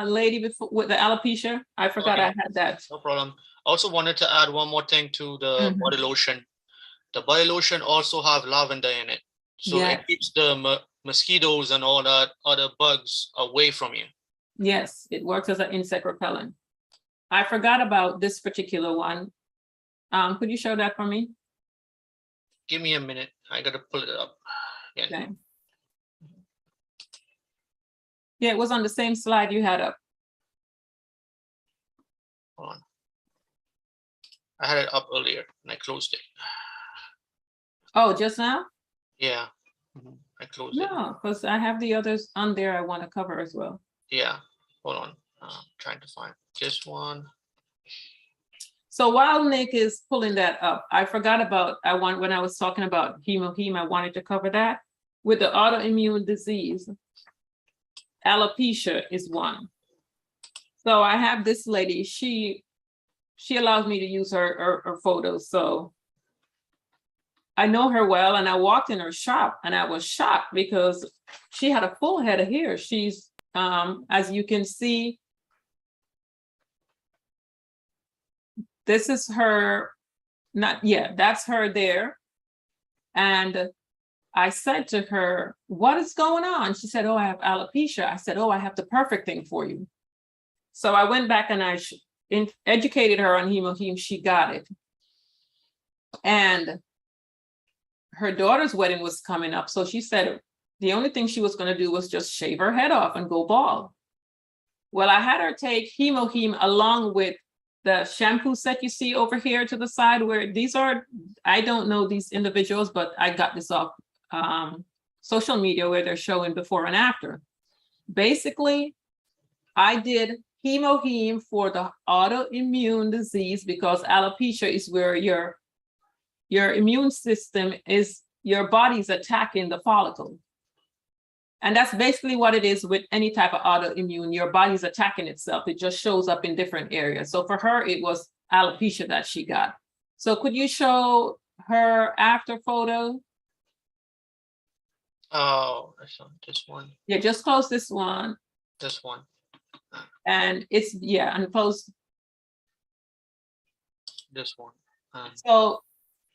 lady before with the alopecia? I forgot I had that. No problem. Also wanted to add one more thing to the body lotion. The body lotion also have lavender in it. So it keeps the mosquitoes and all that other bugs away from you. Yes, it works as an insect repellent. I forgot about this particular one. Could you show that for me? Give me a minute. I gotta pull it up. Yeah. Okay. Yeah, it was on the same slide you had up. Hold on. I had it up earlier and I closed it. Oh, just now? Yeah. I closed it. No, because I have the others on there I want to cover as well. Yeah. Hold on. I'm trying to find this one. So while Nick is pulling that up, I forgot about, when I was talking about Hemoheme, I wanted to cover that. With the autoimmune disease, alopecia is one. So I have this lady, she allows me to use her photos. So I know her well and I walked in her shop and I was shocked because she had a full head of hair. She's, as you can see, this is her, that's her there. And I said to her, what is going on? She said, oh, I have alopecia. I said, oh, I have the perfect thing for you. So I went back and I educated her on Hemoheme. She got it. And her daughter's wedding was coming up. So she said the only thing she was going to do was just shave her head off and go bald. Well, I had her take Hemoheme along with the shampoo set you see over here to the side where these are, I don't know these individuals, but I got this off social media where they're showing before and after. Basically, I did Hemoheme for the autoimmune disease because alopecia is where your immune system is, your body's attacking the follicle. And that's basically what it is with any type of autoimmune. Your body's attacking itself. It just shows up in different areas. So for her, it was alopecia that she got. So could you show her after photo? Oh, this one. Yeah, just close this one. This one. And it's, yeah, and close. This one. So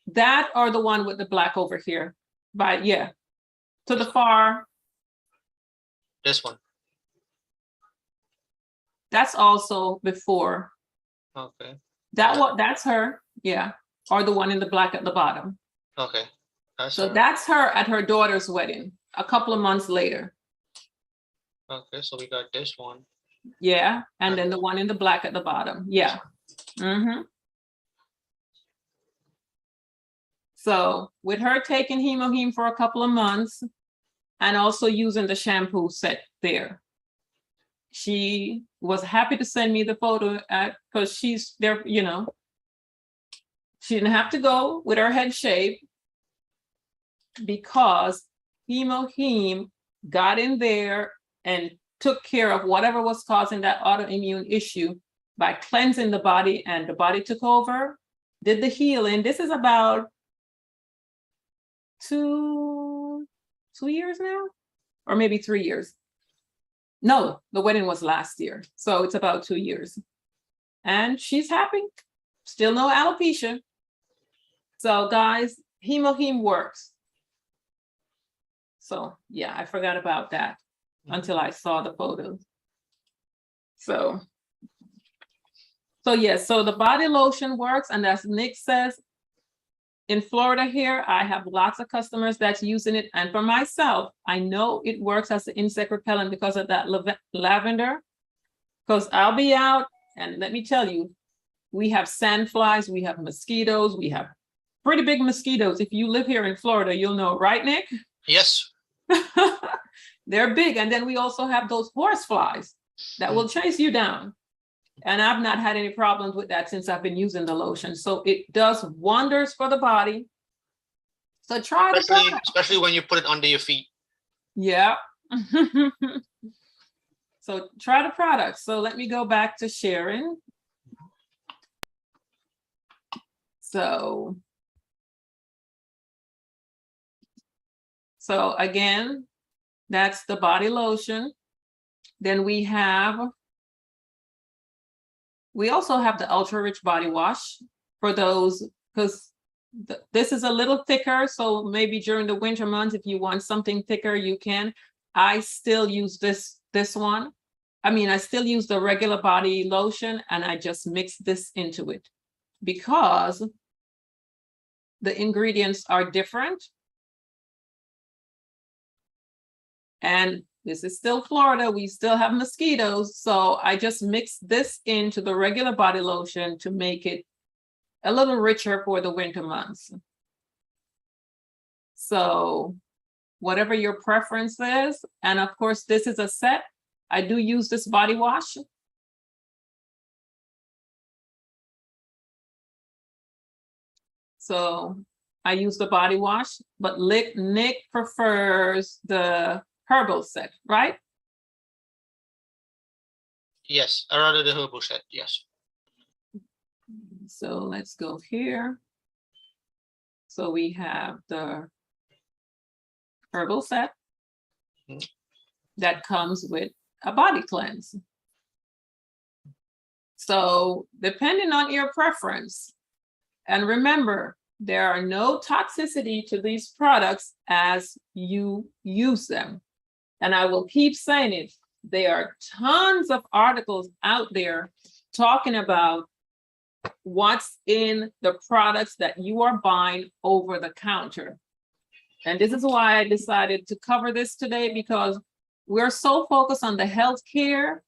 that or the one with the black over here. But yeah, to the far. This one. That's also before. Okay. That one, that's her, yeah. Or the one in the black at the bottom. Okay. So that's her at her daughter's wedding, a couple of months later. Okay, so we got this one. Yeah, and then the one in the black at the bottom, yeah. So with her taking Hemoheme for a couple of months and also using the shampoo set there, she was happy to send me the photo because she's there, you know, she didn't have to go with her head shaved because Hemoheme got in there and took care of whatever was causing that autoimmune issue by cleansing the body, and the body took over, did the healing. This is about two years now, or maybe 3 years. No, the wedding was last year, so it's about 2 years. And she's happy. Still no alopecia. So guys, Hemoheme works. So yeah, I forgot about that until I saw the photos. So yes, so the body lotion works, and as Nick says, in Florida here, I have lots of customers that's using it. And for myself, I know it works as an insect repellent because of that lavender. Because I'll be out, and let me tell you, we have sandflies, we have mosquitoes, we have pretty big mosquitoes. If you live here in Florida, you'll know, right, Nick? Yes. They're big. And then we also have those horse flies that will chase you down. And I've not had any problems with that since I've been using the lotion. So it does wonders for the body. So try it. Especially when you put it under your feet. Yeah. So try the product. So let me go back to sharing. So again, that's the body lotion. Then we also have the ultra rich body wash for those, because this is a little thicker. So maybe during the winter months, if you want something thicker, you can. I still use this one. I mean, I still use the regular body lotion, and I just mix this into it because the ingredients are different. And this is still Florida. We still have mosquitoes. So I just mix this into the regular body lotion to make it a little richer for the winter months. So whatever your preference is, and of course, this is a set. I do use this body wash. So I use the body wash, but Nick prefers the herbal set, right? Yes, I rather the herbal set, yes. So let's go here. So we have the herbal set that comes with a body cleanse. So depending on your preference, and remember, there are no toxicity to these products as you use them. And I will keep saying it. There are tons of articles out there talking about what's in the products that you are buying over the counter. And this is why I decided to cover this today, because we're so focused on the healthcare,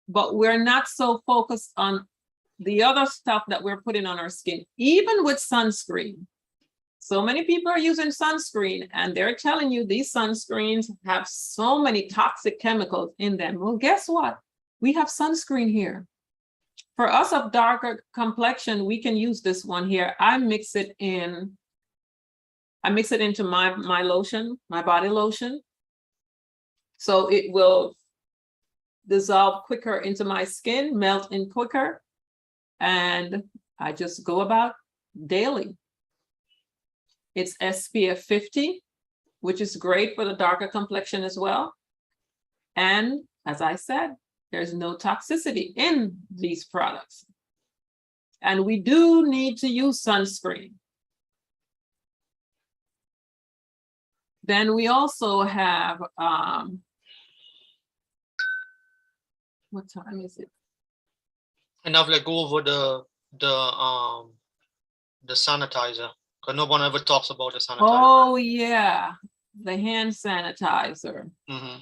but we're not so focused on the other stuff that we're putting on our skin, even with sunscreen. So many people are using sunscreen and they're telling you these sunscreens have so many toxic chemicals in them. Well, guess what? We have sunscreen here. For us of darker complexion, we can use this one here. I mix it into my lotion, my body lotion. So it will dissolve quicker into my skin, melt in quicker. And I just go about daily. It's SPF 50, which is great for the darker complexion as well. And as I said, there's no toxicity in these products. And we do need to use sunscreen. Then we also have, what time is it? And I've let go over the sanitizer, because no one ever talks about the sanitizer. Oh yeah, the hand sanitizer. Mm-hmm.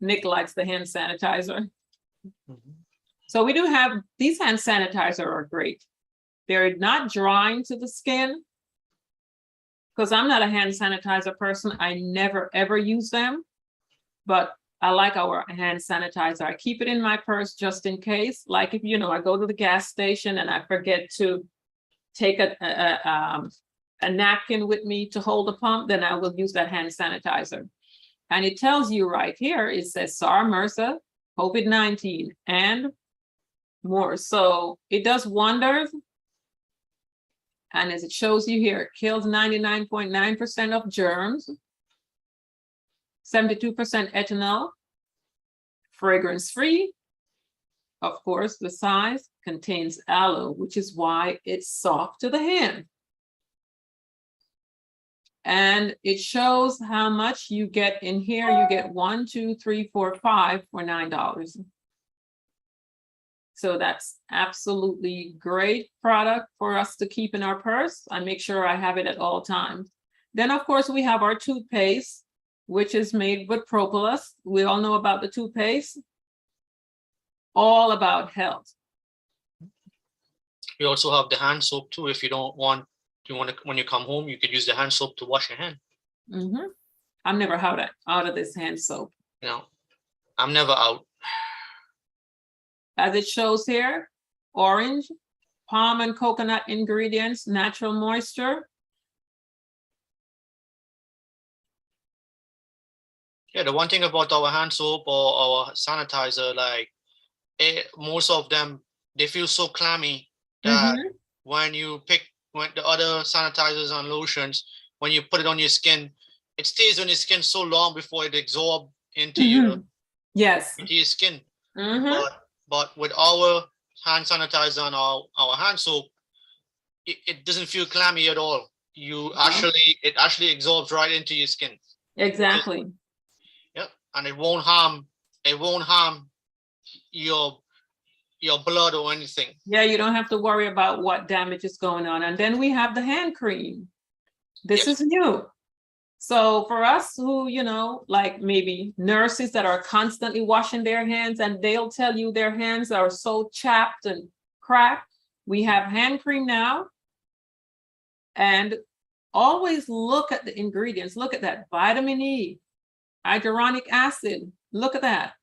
Nick likes the hand sanitizer. Mm-hmm. So we do have, these hand sanitizer are great. They're not drying to the skin, because I'm not a hand sanitizer person. I never ever use them, but I like our hand sanitizer. I keep it in my purse just in case. Like if, I go to the gas station and I forget to take a napkin with me to hold a pump, then I will use that hand sanitizer. And it tells you right here, it says SARS, MRSA, COVID-19, and more. So it does wonders. And as it shows you here, it kills 99.9% of germs, 72% ethanol, fragrance-free. Of course, the size contains aloe, which is why it's soft to the hand. And it shows how much you get in here. You get 1, 2, 3, 4, 5 for $9. So that's absolutely great product for us to keep in our purse. I make sure I have it at all times. Then, of course, we have our toothpaste, which is made with propolis. We all know about the toothpaste. All about health. We also have the hand soap too. If you don't want, when you come home, you could use the hand soap to wash your hand. I'm never out of this hand soap. You know, I'm never out. As it shows here, orange, palm and coconut ingredients, natural moisture. Yeah, the one thing about our hand soap or our sanitizer, like most of them, they feel so clammy that when the other sanitizers and lotions, when you put it on your skin, it stays on your skin so long before it absorbs into your skin. But with our hand sanitizer and our hand soap, it doesn't feel clammy at all. It actually absorbs right into your skin. Exactly. And it won't harm your blood or anything. Yeah, you don't have to worry about what damage is going on. And then we have the hand cream. This is new. So for us who, like maybe nurses that are constantly washing their hands and they'll tell you their hands are so chapped and cracked, we have hand cream now. And always look at the ingredients. Look at that, vitamin E, hyaluronic acid, look at that.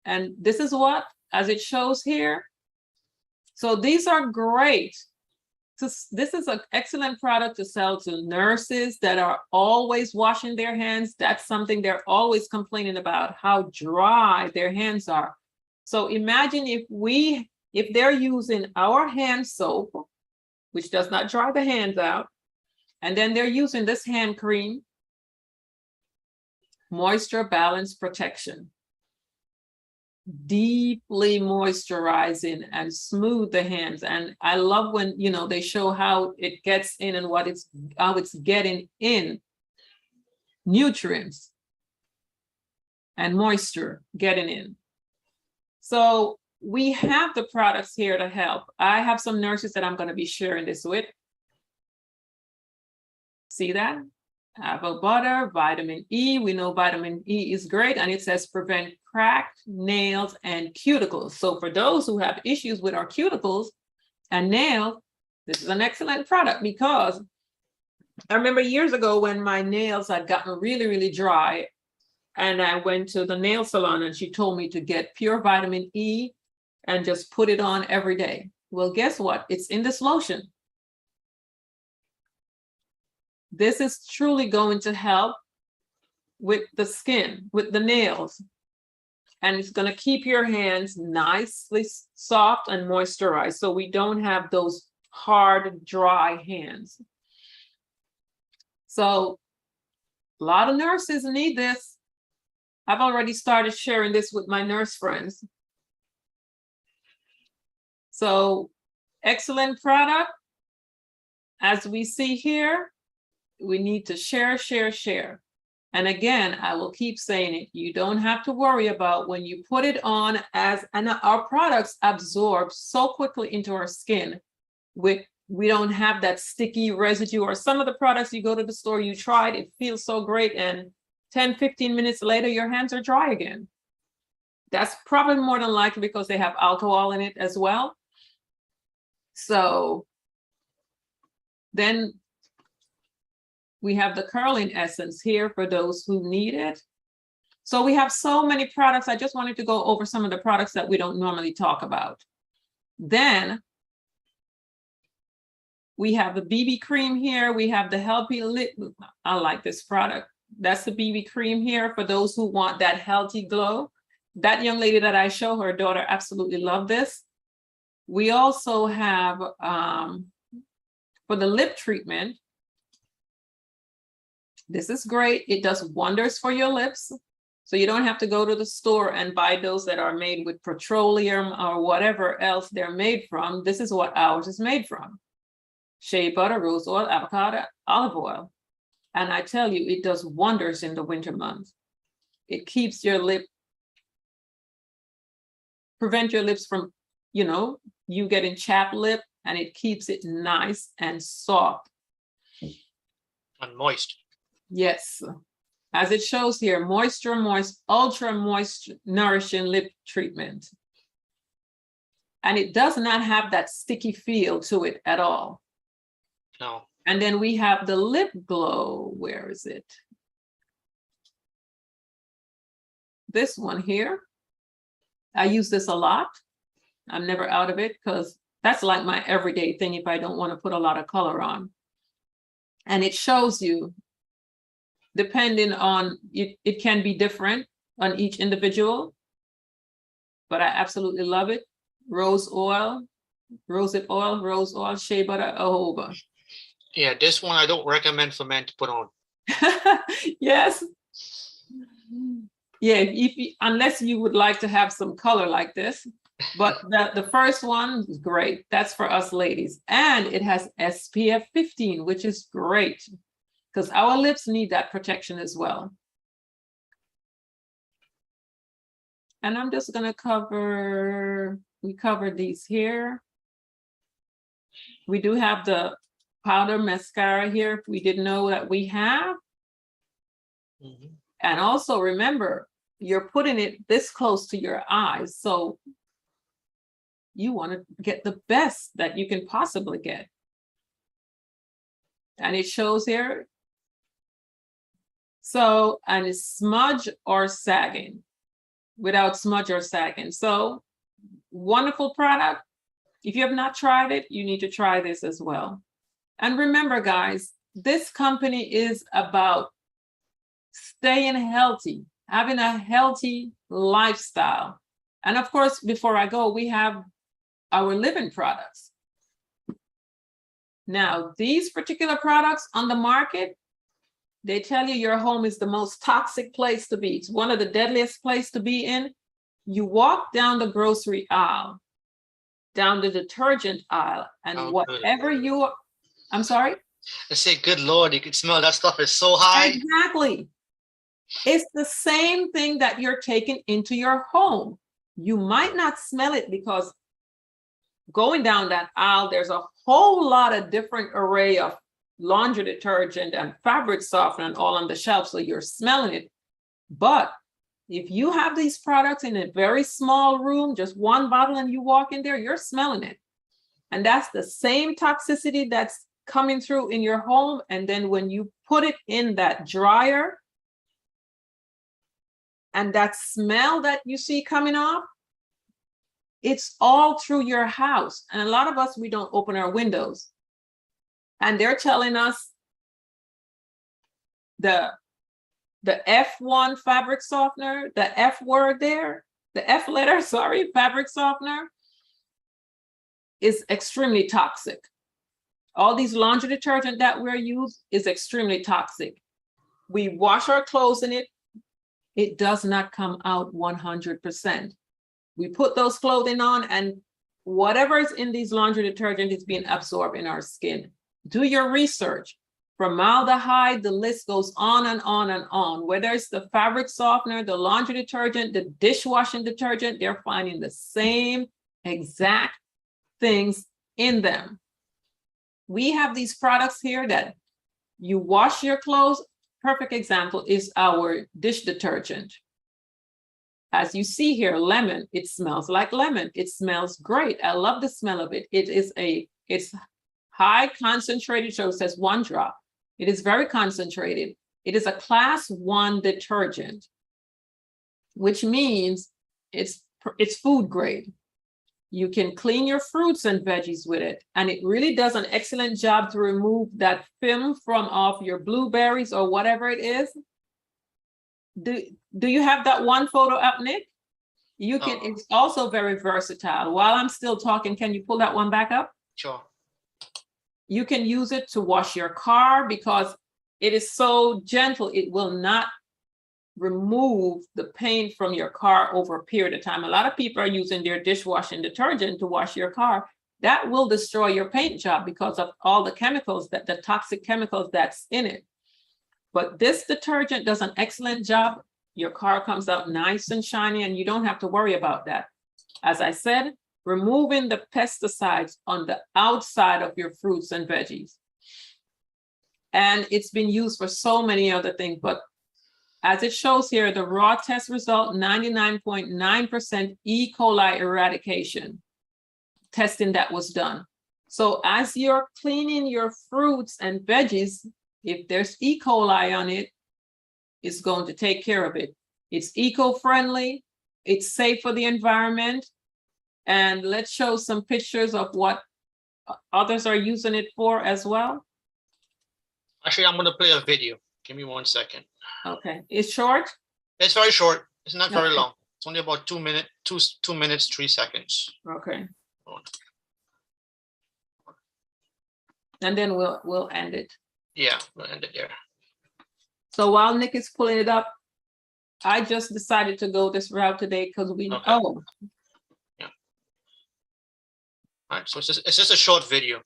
And this is what, as it shows here. So these are great. This is an excellent product to sell to nurses that are always washing their hands. That's something they're always complaining about, how dry their hands are. So imagine if they're using our hand soap, which does not dry the hands out, and then they're using this hand cream, moisture balance protection, deeply moisturizing and smooth the hands. And I love when they show how it gets in and how it's getting in nutrients and moisture getting in. So we have the products here to help. I have some nurses that I'm going to be sharing this with. See that? Apple butter, vitamin E. We know vitamin E is great, and it says prevent cracked nails and cuticles. So for those who have issues with our cuticles and nails, this is an excellent product, because I remember years ago when my nails had gotten really, really dry, and I went to the nail salon and she told me to get pure vitamin E and just put it on every day. Well, guess what? It's in this lotion. This is truly going to help with the skin, with the nails. And it's going to keep your hands nicely soft and moisturized, so we don't have those hard, dry hands. So a lot of nurses need this. I've already started sharing this with my nurse friends. So excellent product. As we see here, we need to share, share, share. And again, I will keep saying it. You don't have to worry about when you put it on, and our products absorb so quickly into our skin. We don't have that sticky residue, or some of the products you go to the store, you tried, it feels so great, and 10, 15 minutes later, your hands are dry again. That's probably more than likely because they have alcohol in it as well. So then we have the curling essence here for those who need it. So we have so many products. I just wanted to go over some of the products that we don't normally talk about. Then we have the BB cream here. We have the Healthy Lip. I like this product. That's the BB cream here for those who want that healthy glow. That young lady that I show, her daughter absolutely loved this. We also have, for the lip treatment, this is great. It does wonders for your lips. So you don't have to go to the store and buy those that are made with petroleum or whatever else they're made from. This is what ours is made from. Shea butter, rose oil, avocado, olive oil. And I tell you, it does wonders in the winter months. It keeps your lip, prevent your lips from, you getting chapped lip, and it keeps it nice and soft. And moist. Yes. As it shows here, moist, ultra moist, nourishing lip treatment. And it does not have that sticky feel to it at all. No. And then we have the lip glow. Where is it? This one here. I use this a lot. I'm never out of it because that's like my everyday thing if I don't want to put a lot of color on. And it shows you, depending on, it can be different on each individual, but I absolutely love it. Rose oil, rosehip oil, rose oil, shea butter, jojoba. Yeah, this one I don't recommend for men to put on. Yes. Yeah, unless you would like to have some color like this. But the first one is great. That's for us ladies. And it has SPF 15, which is great because our lips need that protection as well. And I'm just going to we covered these here. We do have the powder mascara here, if we didn't know that we have. Mm-hmm. And also remember, you're putting it this close to your eyes. So you want to get the best that you can possibly get. And it shows here. So, and it's smudge or sagging, without smudge or sagging. So, wonderful product. If you have not tried it, you need to try this as well. And remember, guys, this company is about staying healthy, having a healthy lifestyle. And of course, before I go, we have our living products. Now, these particular products on the market, they tell you your home is the most toxic place to be. It's one of the deadliest places to be in. You walk down the grocery aisle, down the detergent aisle, and whatever you are, I'm sorry? I say, good Lord, you can smell that stuff is so high. Exactly. It's the same thing that you're taking into your home. You might not smell it because going down that aisle, there's a whole lot of different array of laundry detergent and fabric softener and all on the shelf, so you're smelling it. But if you have these products in a very small room, just one bottle, and you walk in there, you're smelling it. And that's the same toxicity that's coming through in your home. And then when you put it in that dryer, and that smell that you see coming off, it's all through your house. And a lot of us, we don't open our windows. And they're telling us the F1 fabric softener, the F word there, the F letter, sorry, fabric softener is extremely toxic. All these laundry detergent that we're using is extremely toxic. We wash our clothes in it. It does not come out 100%. We put those clothing on, and whatever is in these laundry detergent is being absorbed in our skin. Do your research. Formaldehyde, the list goes on and on and on. Whether it's the fabric softener, the laundry detergent, the dishwashing detergent, they're finding the same exact things in them. We have these products here that you wash your clothes. Perfect example is our dish detergent. As you see here, lemon, it smells like lemon. It smells great. I love the smell of it. It's high concentrated, so it says 1 drop. It is very concentrated. It is a class 1 detergent, which means it's food grade. You can clean your fruits and veggies with it. And it really does an excellent job to remove that film from off your blueberries or whatever it is. Do you have that one photo up, Nick? You can, it's also very versatile. While I'm still talking, can you pull that one back up? Sure. You can use it to wash your car because it is so gentle. It will not remove the paint from your car over a period of time. A lot of people are using their dishwashing detergent to wash your car. That will destroy your paint job because of all the chemicals, that the toxic chemicals that's in it. But this detergent does an excellent job. Your car comes out nice and shiny, and you don't have to worry about that. As I said, removing the pesticides on the outside of your fruits and veggies. And it's been used for so many other things, but as it shows here, the raw test result, 99.9% E. coli eradication testing that was done. So as you're cleaning your fruits and veggies, if there's E. coli on it, it's going to take care of it. It's eco-friendly, it's safe for the environment. And let's show some pictures of what others are using it for as well. Actually, I'm going to play a video. Give me 1 second. Okay, it's short? It's very short. It's not very Okay. long. It's only about 2 minutes, 2 minutes, 3 seconds. Okay. And then we'll end it. Yeah, we'll end it there. So while Nick is pulling it up, I just decided to go this route today because we, Okay. oh, All right, so it's just a short video.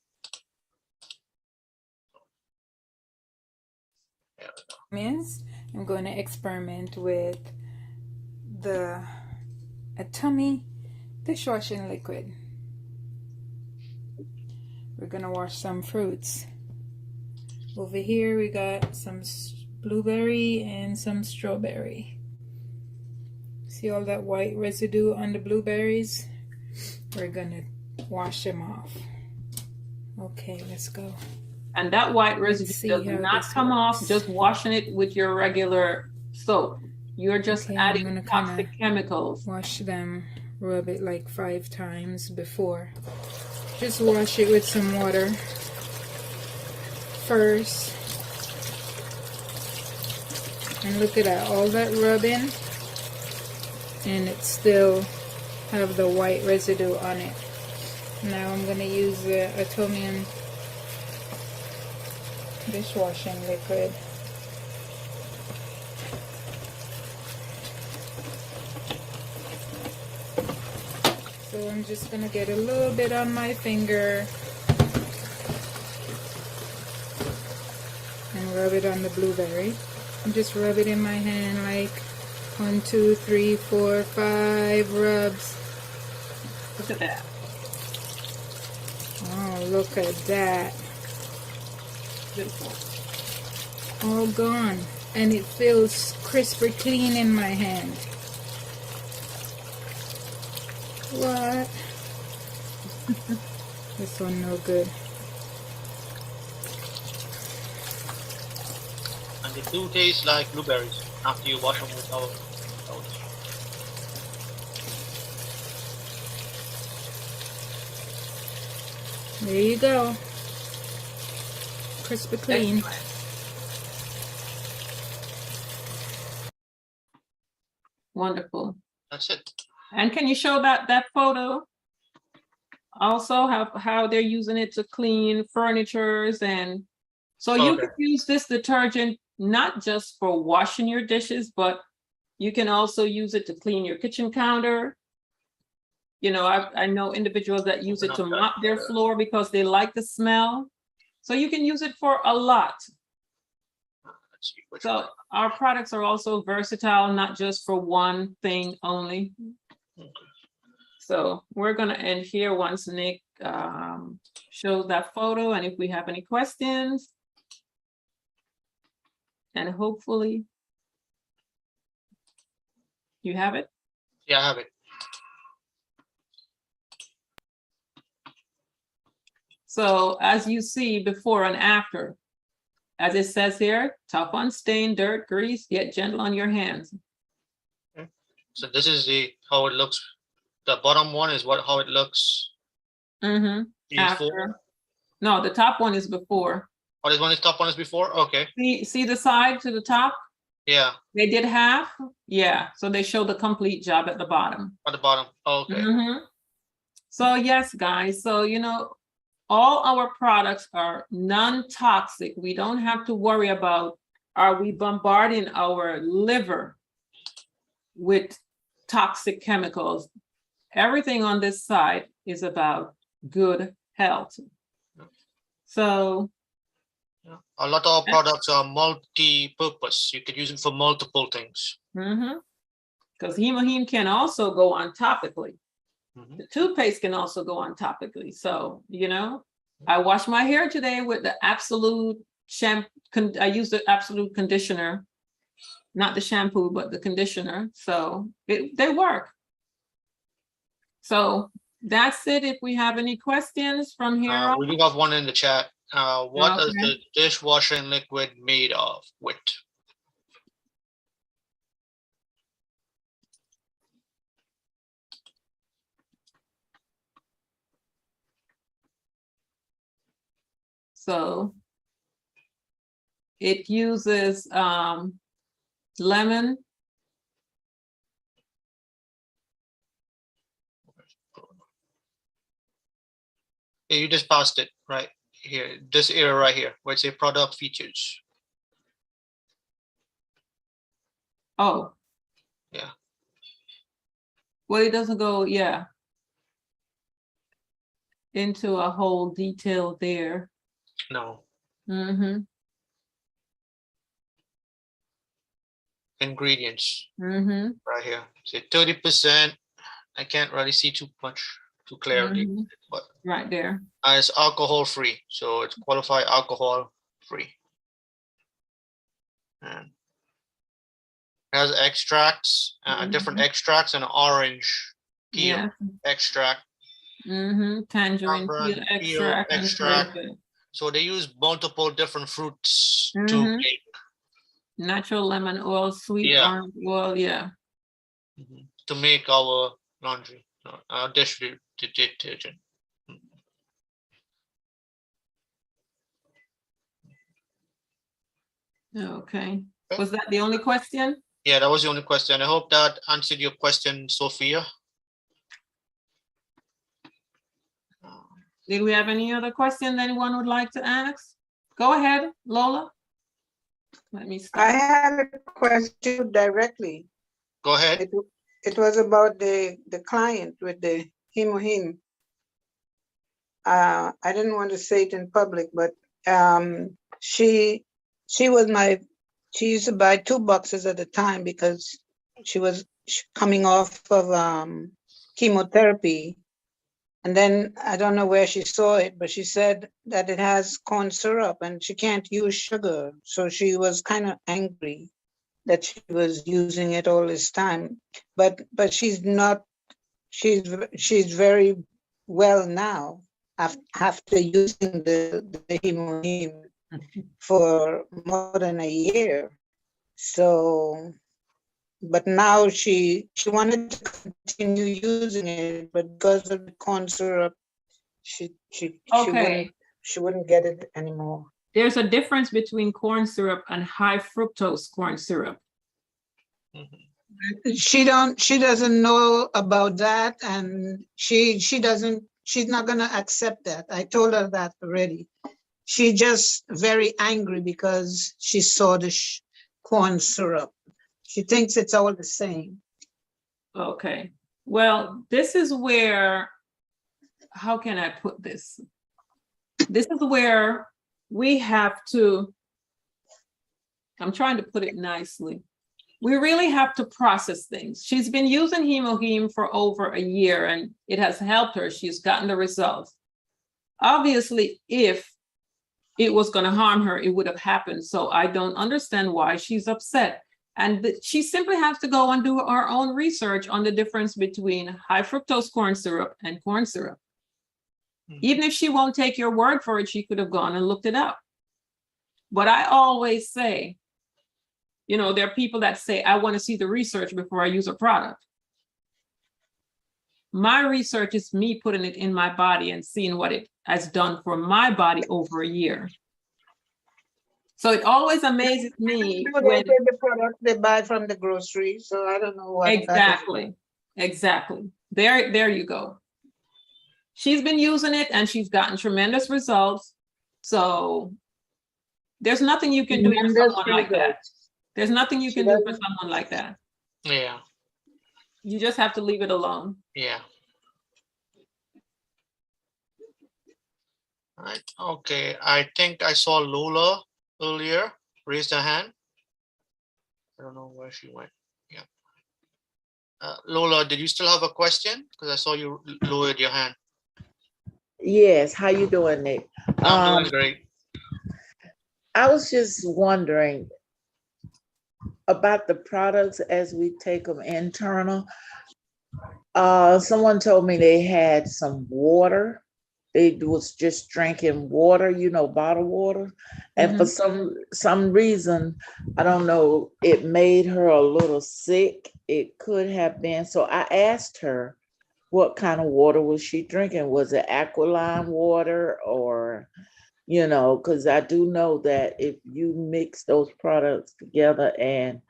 There we go. Is I'm going to experiment with the Atomy dishwashing liquid. We're going to wash some fruits. Over here we got some blueberry and some strawberry. See all that white residue on the blueberries? We're going to wash them off. Okay, let's go. and that white residue see does how not this come off works. just washing it with your regular soap. You're just Okay, I'm adding gonna toxic kinda chemicals. Wash them, rub it like 5 times before. Just wash it with some water first. And look at that, all that rubbing, and it still have the white residue on it. Now I'm gonna use the Atomy dishwashing liquid. So I'm just gonna get a little bit on my finger and rub it on the blueberry. And just rub it in my hand like 1, 2, 3, 4, 5 rubs. Look at that. Oh, look at that. Beautiful. All gone. And it feels crisper clean in my hand. What? This one no good. And they do taste like blueberries after you wash them with our. There you go. Crisper clean. Excellent. Wonderful. That's it. And can you show that photo? Also, how they're using it to clean furnitures, and so you Okay. can use this detergent not just for washing your dishes, but you can also use it to clean your kitchen counter. You know, I know individuals that use it to mop their floor because they like the smell. So you can use it for a lot. Let's see which So one. our products are also versatile, not just for one thing only. Okay. So we're gonna end here once Nick shows that photo, and if we have any questions. And hopefully you have it. Yeah, I have it. So as you see before and after, as it says here, tough on stain, dirt, grease, yet gentle on your hands. So this is how it looks. The bottom one is how it looks Mm-hmm. before. After. No, the top one is before. Oh, this one is top one is before. Okay. See the side to the top? Yeah, They did half? Yeah, so they show the complete job at the bottom. at the bottom. Okay. Mhm. So yes, guys, so you know, all our products are non-toxic. We don't have to worry about, are we bombarding our liver with toxic chemicals. Everything on this side is about good health. So A lot of products are multi-purpose. You could use them for multiple things. because hemoheme can also go on topically. Mhm. The toothpaste can also go on topically. So, you know, I washed my hair today with the Absolute shampoo. I used the Absolute conditioner, not the shampoo, but the conditioner. So they work. So that's it. If we have any questions from here on. We do have one in the chat. What is Okay. the dishwashing liquid made of? With? So it uses lemon. Yeah, you just passed it right here. This area right here, where it says product features. Oh. Yeah. Well, it doesn't go, yeah, into a whole detail there. No. Mm-hmm. Ingredients Mm-hmm. right here. Say 30%. I can't really see too clearly, Mhm. but Right there. it's alcohol free, so it's qualified alcohol free. And it has extracts, different extracts, and orange peel Yeah. extract, Mm-hmm. Tangerine peel tamarind peel extract and extract. flavor. So they use multiple different fruits to Mhm. make Natural lemon oil, sweet Yeah. orange oil, yeah. to make our laundry, our dish detergent. Okay. Was that the only question? Yeah, that was the only question. I hope that answered your question, Sophia. Did we have any other question anyone would like to ask? Go ahead, Lola. Let me I stop. had a question directly. Go ahead. It was about the client with the hemoheme. I didn't want to say it in public, but she used to buy 2 boxes at a time because she was coming off of chemotherapy. And then I don't know where she saw it, but she said that it has corn syrup and she can't use sugar. So she was kind of angry that she was using it all this time. But she's not, she's very well now after using the hemoheme for more than a year. So, but now she wanted to continue using it, but because of the corn syrup, she Okay. wouldn't get it anymore. There's a difference between corn syrup and high fructose corn syrup. She doesn't know about that, and she's not gonna accept that. I told her that already. She's just very angry because she saw the corn syrup. She thinks it's all the same. Okay. Well, this is where, how can I put this? This is where we have to, I'm trying to put it nicely. We really have to process things. She's been using hemoheme for over a year and it has helped her. She's gotten the results. Obviously, if it was going to harm her, it would have happened. So I don't understand why she's upset. And she simply has to go and do her own research on the difference between high fructose corn syrup and corn syrup. Even if she won't take your word for it, she could have gone and looked it up. But I always say, you know, there are people that say, I want to see the research before I use a product. My research is me putting it in my body and seeing what it has done for my body over a year. So it always amazes me when the product they buy from the grocery, so I don't know what. Exactly. There you go. She's been using it and she's gotten tremendous results. So there's nothing you can do for someone like that. There's nothing you can do for someone like that. Yeah. You just have to leave it alone. Yeah. All right. Okay. I think I saw Lola earlier. Raised her hand. I don't know where she went. Yeah. Lola, did you still have a question? Because I saw you lowered your hand. Yes, how you doing, Nick? I'm doing great. I was just wondering about the products as we take them internal. Someone told me they had some water. They was just drinking water, bottled water. And for some reason, I don't know, it made her a little sick. It could have been. So I asked her, what kind of water was she drinking? Was it alkaline water or, because I do know that if you mix those products together and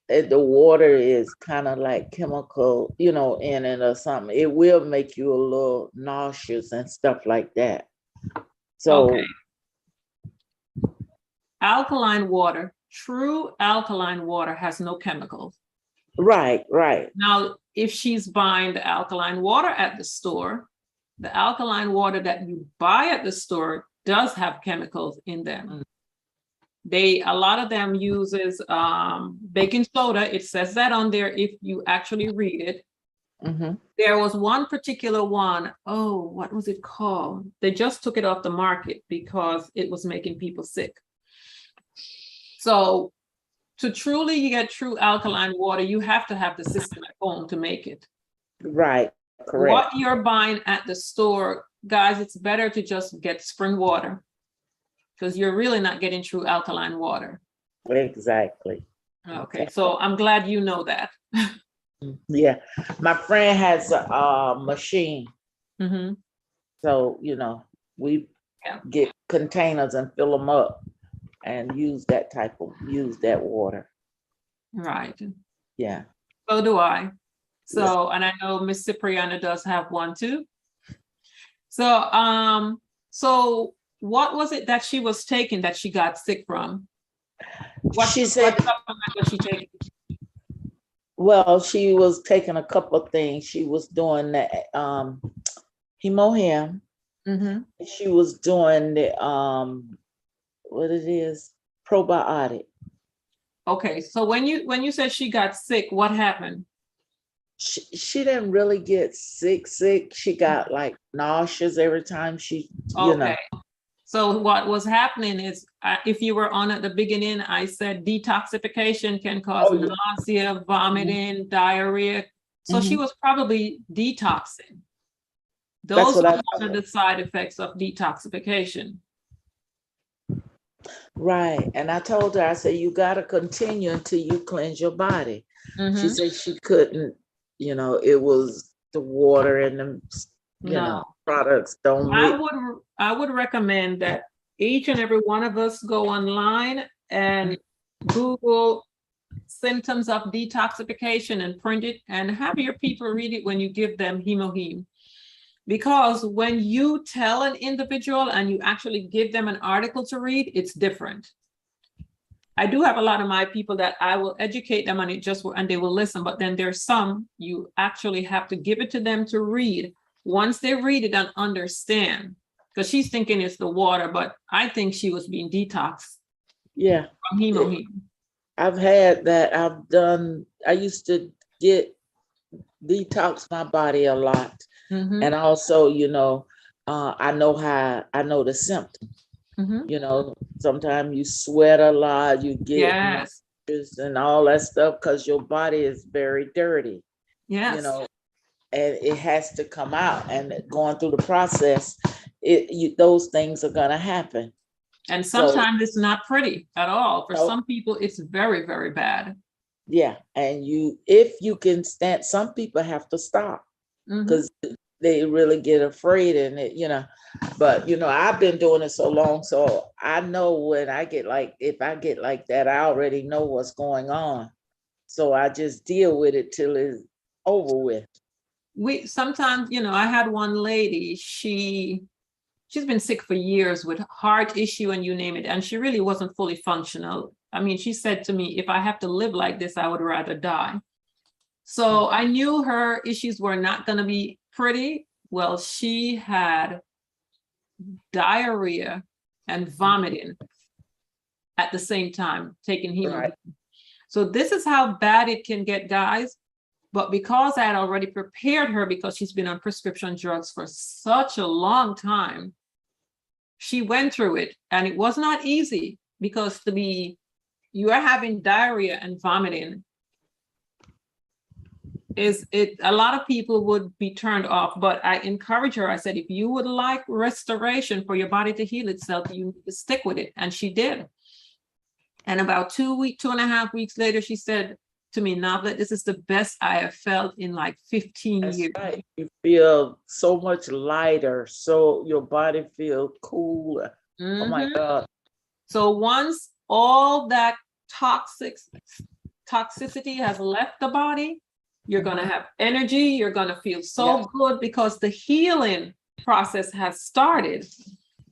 the water is kind of like chemical, in it or something, it will make you a little nauseous and stuff like that. So, Okay. Alkaline water, true alkaline water has no chemicals. right. Now, if she's buying the alkaline water at the store, the alkaline water that you buy at the store does have chemicals in them. A lot of them uses baking soda. It says that on there if you actually read it. There was one particular one, what was it called? They just took it off the market because it was making people sick. So to truly get true alkaline water, you have to have the system at home to make it. Right, correct. What you're buying at the store, guys, it's better to just get spring water because you're really not getting true alkaline water. Exactly. Okay, so I'm glad you know that. Yeah, my friend has a machine. So, we get containers and fill them up and use that water. Right. Yeah. So do I. So, and I know Miss Cipriana does have one too. So, so what was it that she was taking that she got sick from? What supplement was she taking? Well, she was taking a couple of things. She was doing the hemohim. She was doing the probiotic. Okay, so when you said she got sick, what happened? She didn't really get sick. She got like nauseous every time she, Okay. So what was happening is, if you were on at the beginning, I said detoxification can cause nausea, vomiting, diarrhea. So she was probably detoxing. Those are one of the side effects of detoxification. Right. And I told her, I said, you got to continue until you cleanse your body. She said she couldn't, it was the water and the, products don't mix. I would recommend that each and every one of us go online and Google symptoms of detoxification and print it and have your people read it when you give them hemohim. Because when you tell an individual and you actually give them an article to read, it's different. I do have a lot of my people that I will educate them on it and they will listen, but then there's some you actually have to give it to them to read. Once they read it and understand, because she's thinking it's the water, but I think she was being detoxed. Yeah. From hemohim. I've had that. I used to detox my body a lot. And also, I know the symptoms. Sometimes you sweat a lot, you get nauseous and all that stuff because your body is very dirty. Yes. And it has to come out, and going through the process, those things are going to happen. And sometimes it's not pretty at all. For some people, it's very, very bad. Yeah. And if you can stand, some people have to stop because they really get afraid but I've been doing it so long, so I know when if I get like that, I already know what's going on. So I just deal with it till it's over with. Sometimes, I had one lady, she's been sick for years with heart issue and you name it, and she really wasn't fully functional. I mean, she said to me, if I have to live like this, I would rather die. So I knew her issues were not going to be pretty. Well, she had diarrhea and vomiting at the same time, taking hemo. Right. So this is how bad it can get, guys. But because I had already prepared her, because she's been on prescription drugs for such a long time, she went through it. And it was not easy, because you are having diarrhea and vomiting. A lot of people would be turned off, but I encourage her. I said, if you would like restoration for your body to heal itself, you need to stick with it. And she did. And about 2.5 weeks later, she said to me, Navlet, this is the best I have felt in like 15 That's years. right. You feel so much lighter, so your body feels cooler. Oh my God. So once all that toxicity has left the body, you're going to have energy. You're going to feel so good, because the healing process has started.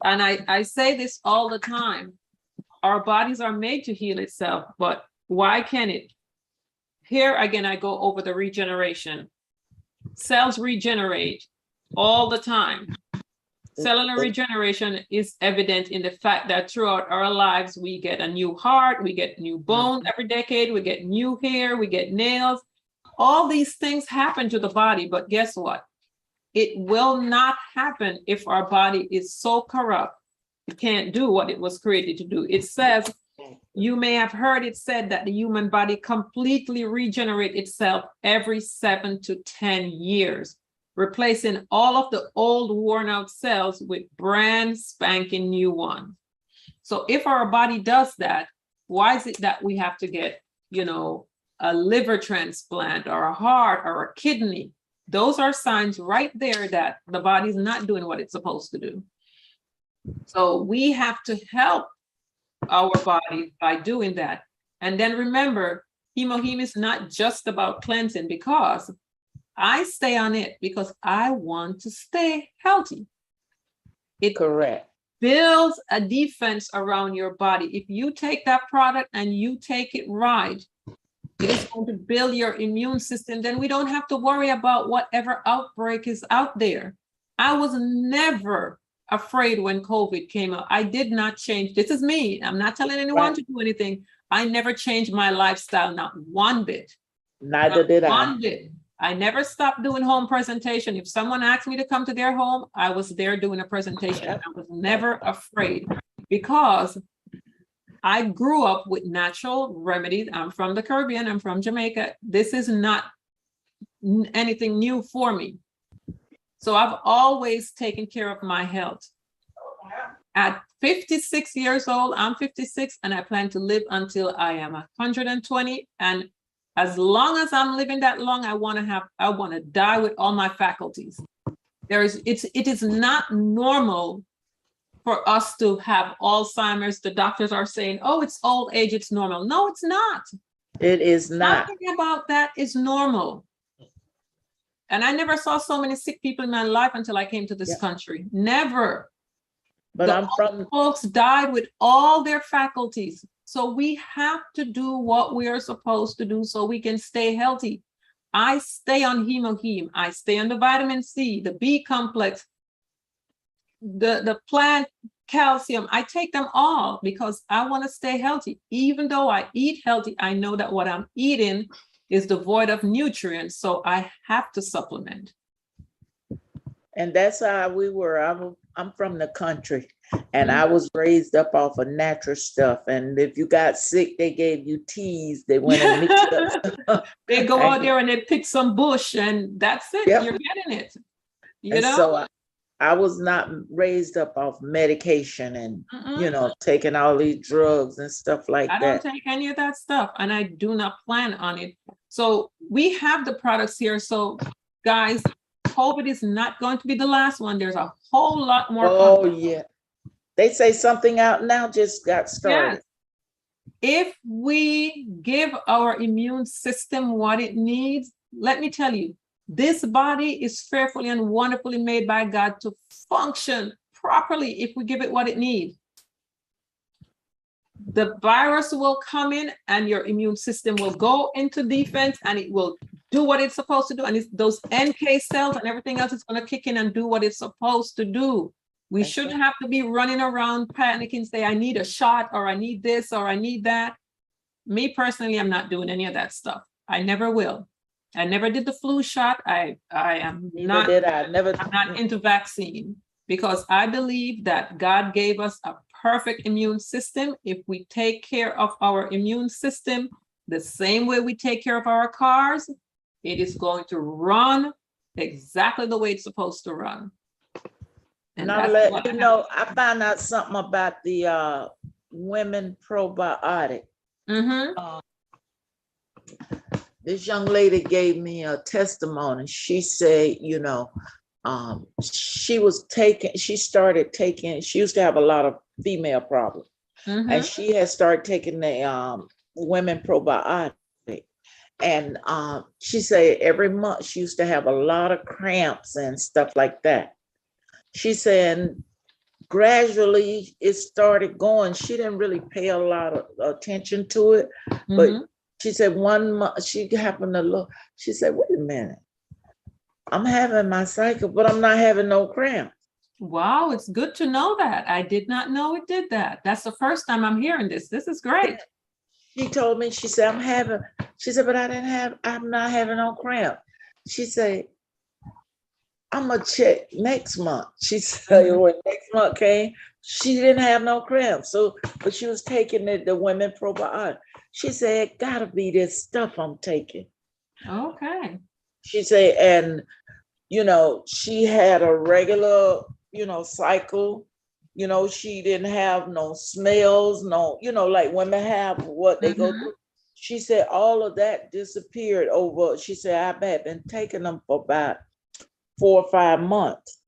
And I say this all the time. Our bodies are made to heal itself, but why can't it? Here again, I go over the regeneration. Cells regenerate all the time. Cellular regeneration is evident in the fact that throughout our lives, we get a new heart, we get new bones every decade, we get new hair, we get nails. All these things happen to the body, but guess what? It will not happen if our body is so corrupt. It can't do what it was created to do. It says, you may have heard it said that the human body completely regenerates itself every 7 to 10 years, replacing all of the old worn out cells with brand spanking new ones. So if our body does that, why is it that we have to get, a liver transplant or a heart or a kidney? Those are signs right there that the body's not doing what it's supposed to do. So we have to help our body by doing that. And then remember, Hemoheme is not just about cleansing, because I stay on it because I want to stay healthy. It Correct. builds a defense around your body. If you take that product and you take it right, it is going to build your immune system. Then we don't have to worry about whatever outbreak is out there. I was never afraid when COVID came out. I did not change. This is me. I'm not telling anyone to do anything. I never changed my lifestyle, not one bit. Neither did I. One bit. I never stopped doing home presentation. If someone asked me to come to their home, I was there doing a presentation. I was never afraid, because I grew up with natural remedies. I'm from the Caribbean. I'm from Jamaica. This is not anything new for me. So I've always taken care of my health. At 56 years old, I'm 56, and I plan to live until I am 120. And as long as I'm living that long, I want to die with all my faculties. It is not normal for us to have Alzheimer's. The doctors are saying, oh, it's old age, it's normal. No, it's not. It is not. Nothing about that is normal. And I never saw so many sick people in my life until I came to this country. Never. But I'm from folks died with all their faculties. So we have to do what we are supposed to do so we can stay healthy. I stay on Hemoheme. I stay on the vitamin C, the B complex, the plant calcium. I take them all because I want to stay healthy. Even though I eat healthy, I know that what I'm eating is devoid of nutrients. So I have to supplement. And that's how we were. I'm from the country, and I was raised up off of natural stuff. And if you got sick, they gave you teas. They went and mixed up. They go out there and they pick some bush, and that's it. You're getting it. You know. So I was not raised up off medication and taking all these drugs and stuff like that. I don't take any of that stuff, and I do not plan on it. So we have the products here. So guys, COVID is not going to be the last one. There's a whole lot more. Oh, yeah. They say something out now just got started. Yes. If we give our immune system what it needs, let me tell you, this body is fearfully and wonderfully made by God to function properly if we give it what it needs. The virus will come in and your immune system will go into defense and it will do what it's supposed to do. And it's those NK cells and everything else is going to kick in and do what it's supposed to do. We That's shouldn't right. have to be running around panicking, say, I need a shot, or I need this, or I need that. Me personally, I'm not doing any of that stuff. I never will. I never did the flu shot. I am Neither not, did I. Never. I'm not into vaccine, because I believe that God gave us a perfect immune system. If we take care of our immune system the same way we take care of our cars, it is going to run exactly the way it's supposed to run. And Now that's let what you know, I found out something about the women probiotic. Mm-hmm. This young lady gave me a testimony. She said, you know, she started taking, she used to have a lot of female problems. Mm-hmm. And she had started taking the women probiotic. And she said every month she used to have a lot of cramps and stuff like that. She said gradually it started going. She didn't really pay a lot of attention to it, but Mm-hmm. she said 1 month she happened to look. She said, wait a minute, I'm having my cycle, but I'm not having no cramps. Wow, it's good to know that. I did not know it did that. That's the first time I'm hearing this. This is great. She told me, she said, but I'm not having no cramp. She said, I'm gonna check next month. She said, when next month came, she didn't have no cramps. So, but she was taking the women probiotic. She said, it gotta be this stuff I'm taking. Okay. She said, and you know, she had a regular, cycle. You know, she didn't have no smells, no, like women have what they go through. She said all of that disappeared over. She said, I've been taking them for about 4 or 5 months.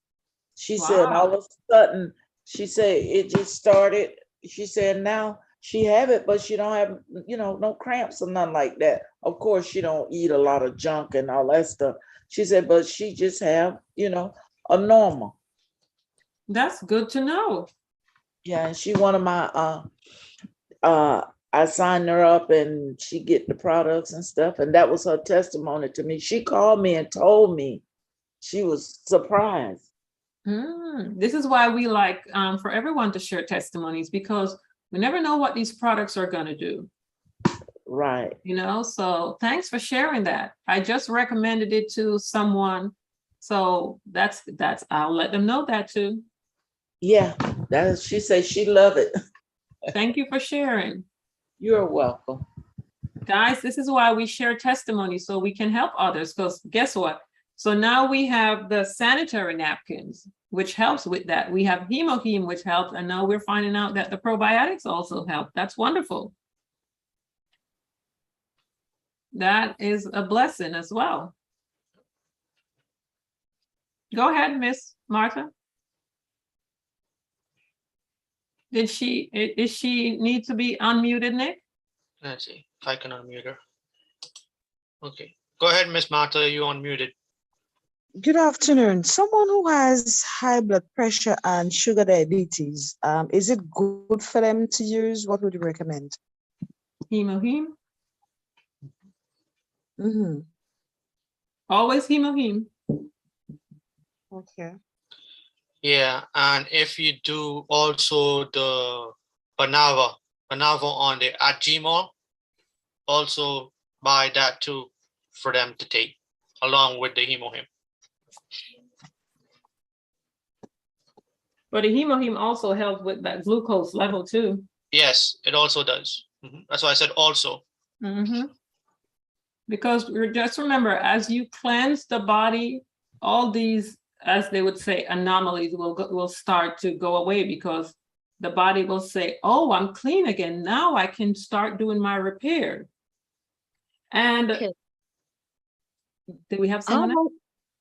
She said, and all of a sudden, she said it just started. She said now she have it, but she don't have, no cramps or nothing like that. Of course, she don't eat a lot of junk and all that stuff. She said, but she just have, a normal. That's good to know. Yeah, and she one of my I signed her up and she get the products and stuff. And that was her testimony to me. She called me and told me she was surprised. This is why we like for everyone to share testimonies, because we never know what these products are going to do. Right. So thanks for sharing that. I just recommended it to someone. So that's I'll let them know that too. Yeah, she said she loved it. Thank you for sharing. You're welcome. Guys, this is why we share testimonies, so we can help others, because guess what? So now we have the sanitary napkins, which helps with that. We have Hemoheme, which helps. And now we're finding out that the probiotics also help. That's wonderful. That is a blessing as well. Go ahead, Miss Martha. Is she need to be unmuted, Nick? Let's see if I can unmute her. Okay, go ahead, Miss Martha, you unmuted. Good afternoon. Someone who has high blood pressure and sugar diabetes, is it good for them to use? What would you recommend? Hemoheme. Mm-hmm. Always Hemoheme. Okay. Yeah, and if you do also the Banava on the at Gmail, also buy that too for them to take along with the Hemoheme. But the Hemoheme also helps with that glucose level too. Yes, it also does. That's why I said also. Because just remember, as you cleanse the body, all these, as they would say, anomalies will start to go away, because the body will say, oh, I'm clean again. Now I can start doing my repair. And Okay. do we have someone else?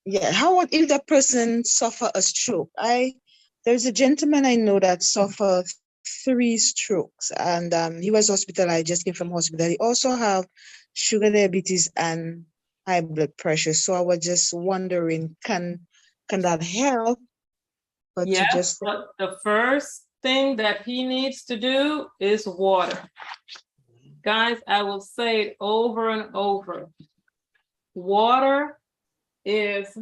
Yeah. How about if that person suffer a stroke? There's a gentleman I know that suffered 3 strokes, and he was hospitalized, just came from hospital. He also have sugar diabetes and high blood pressure. So I was just wondering, can that help? But Yes, but the first thing that he needs to do is water. Guys, I will say it over and over. water is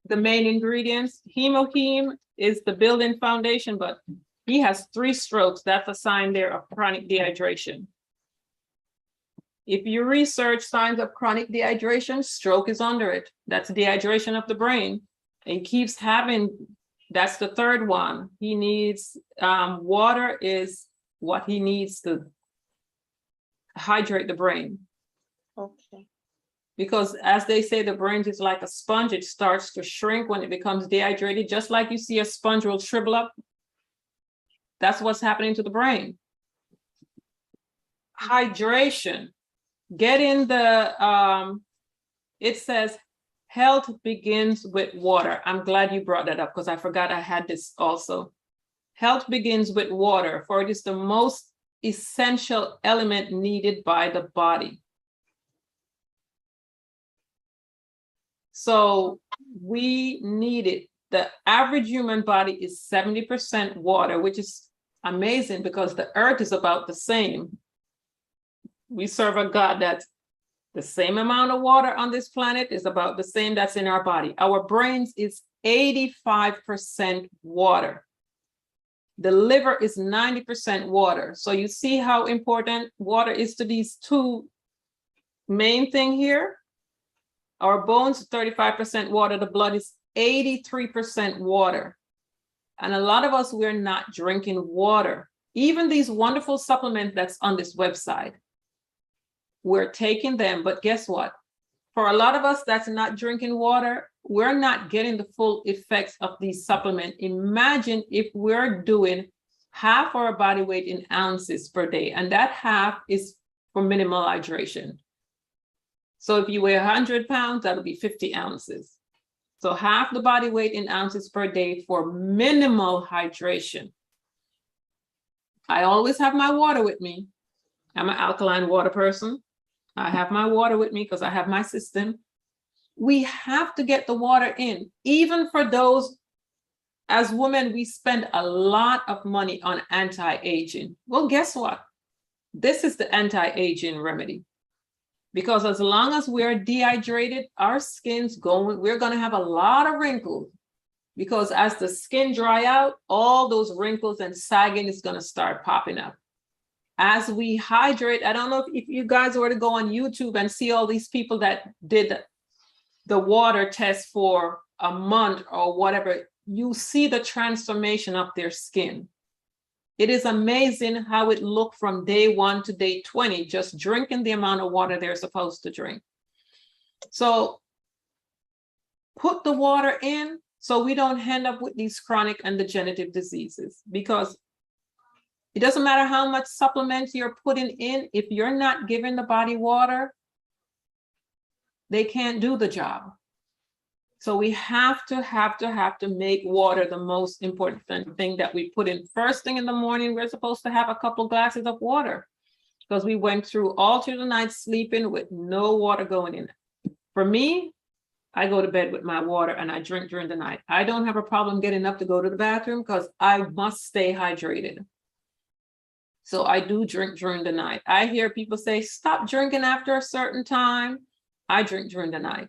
the main ingredients. Hemoheme is the building foundation, but he has 3 strokes. That's a sign there of chronic dehydration. If you research signs of chronic dehydration, stroke is under it. That's dehydration of the brain. He keeps having, that's the 3rd one. He needs, water is what he needs to hydrate the brain. Okay. Because as they say, the brain is like a sponge. It starts to shrink when it becomes dehydrated, just like you see a sponge will shrivel up. That's what's happening to the brain. Hydration. Get in the, it says, health begins with water. I'm glad you brought that up because I forgot I had this also. Health begins with water, for it is the most essential element needed by the body. So we need it. The average human body is 70% water, which is amazing because the earth is about the same. We serve a God that's the same amount of water on this planet is about the same that's in our body. Our brains is 85% water. The liver is 90% water. So you see how important water is to these 2 main thing here. Our bones, 35% water. The blood is 83% water. And a lot of us, we're not drinking water. Even these wonderful supplements that's on this website, we're taking them, but guess what? For a lot of us that's not drinking water, we're not getting the full effects of these supplements. Imagine if we're doing half our body weight in ounces per day, and that half is for minimal hydration. So if you weigh 100 pounds, that'll be 50 ounces. So half the body weight in ounces per day for minimal hydration. I always have my water with me. I'm an alkaline water person. I have my water with me because I have my system. We have to get the water in. Even for those, as women, we spend a lot of money on anti-aging. Well, guess what? This is the anti-aging remedy. Because as long as we're dehydrated, our skin's going, we're going to have a lot of wrinkles. Because as the skin dry out, all those wrinkles and sagging is going to start popping up. As we hydrate, I don't know if you guys were to go on YouTube and see all these people that did the water test for a month or whatever, you see the transformation of their skin. It is amazing how it looked from day 1 to day 20, just drinking the amount of water they're supposed to drink. So put the water in so we don't end up with these chronic and degenerative diseases, because it doesn't matter how much supplements you're putting in. If you're not giving the body water, they can't do the job. So we have to make water the most important thing that we put in. First thing in the morning, we're supposed to have a couple glasses of water because we went all through the night sleeping with no water going in. For me, I go to bed with my water and I drink during the night. I don't have a problem getting up to go to the bathroom because I must stay hydrated. So I do drink during the night. I hear people say, stop drinking after a certain time. I drink during the night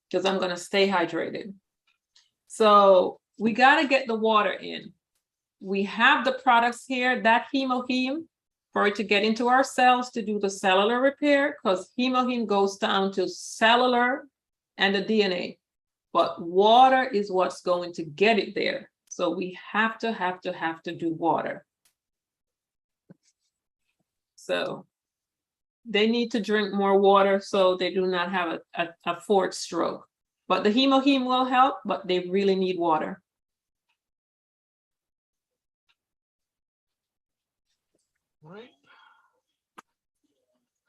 because I'm going to stay hydrated. So we got to get the water in. We have the products here, that hemoheme, for it to get into our cells to do the cellular repair, because hemoheme goes down to cellular and the DNA. But water is what's going to get it there. So we have to do water. So they need to drink more water so they do not have a 4th stroke. But the hemoheme will help, but they really need water.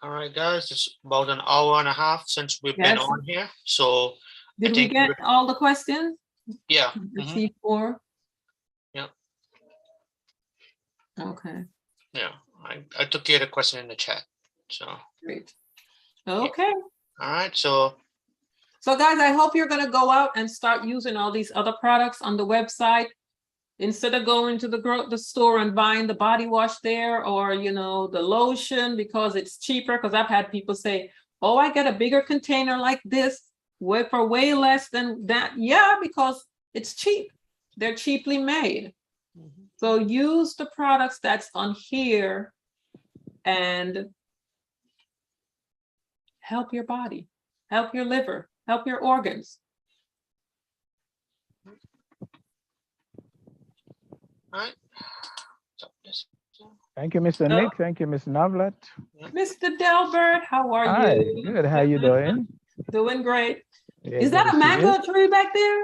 All right, guys, it's about an hour and a half since we've been on here. So did we get all the questions? Yeah. C4. Yeah. Okay. Yeah, I took care of the question in the chat. So great. Okay. All right. So guys, I hope you're going to go out and start using all these other products on the website. Instead of going to the store and buying the body wash there, or the lotion because it's cheaper. Because I've had people say, oh, I get a bigger container like this for way less than that. Yeah, because it's cheap. They're cheaply made. So use the products that's on here and help your body, help your liver, help your organs. All right. So, yes. Thank you, Mr. Nick. Thank you, Ms. Novlet. Mr. Delbert, how are Hi, you? good. How you doing? Doing great. Yeah, Is good that to a see you. mango tree back there?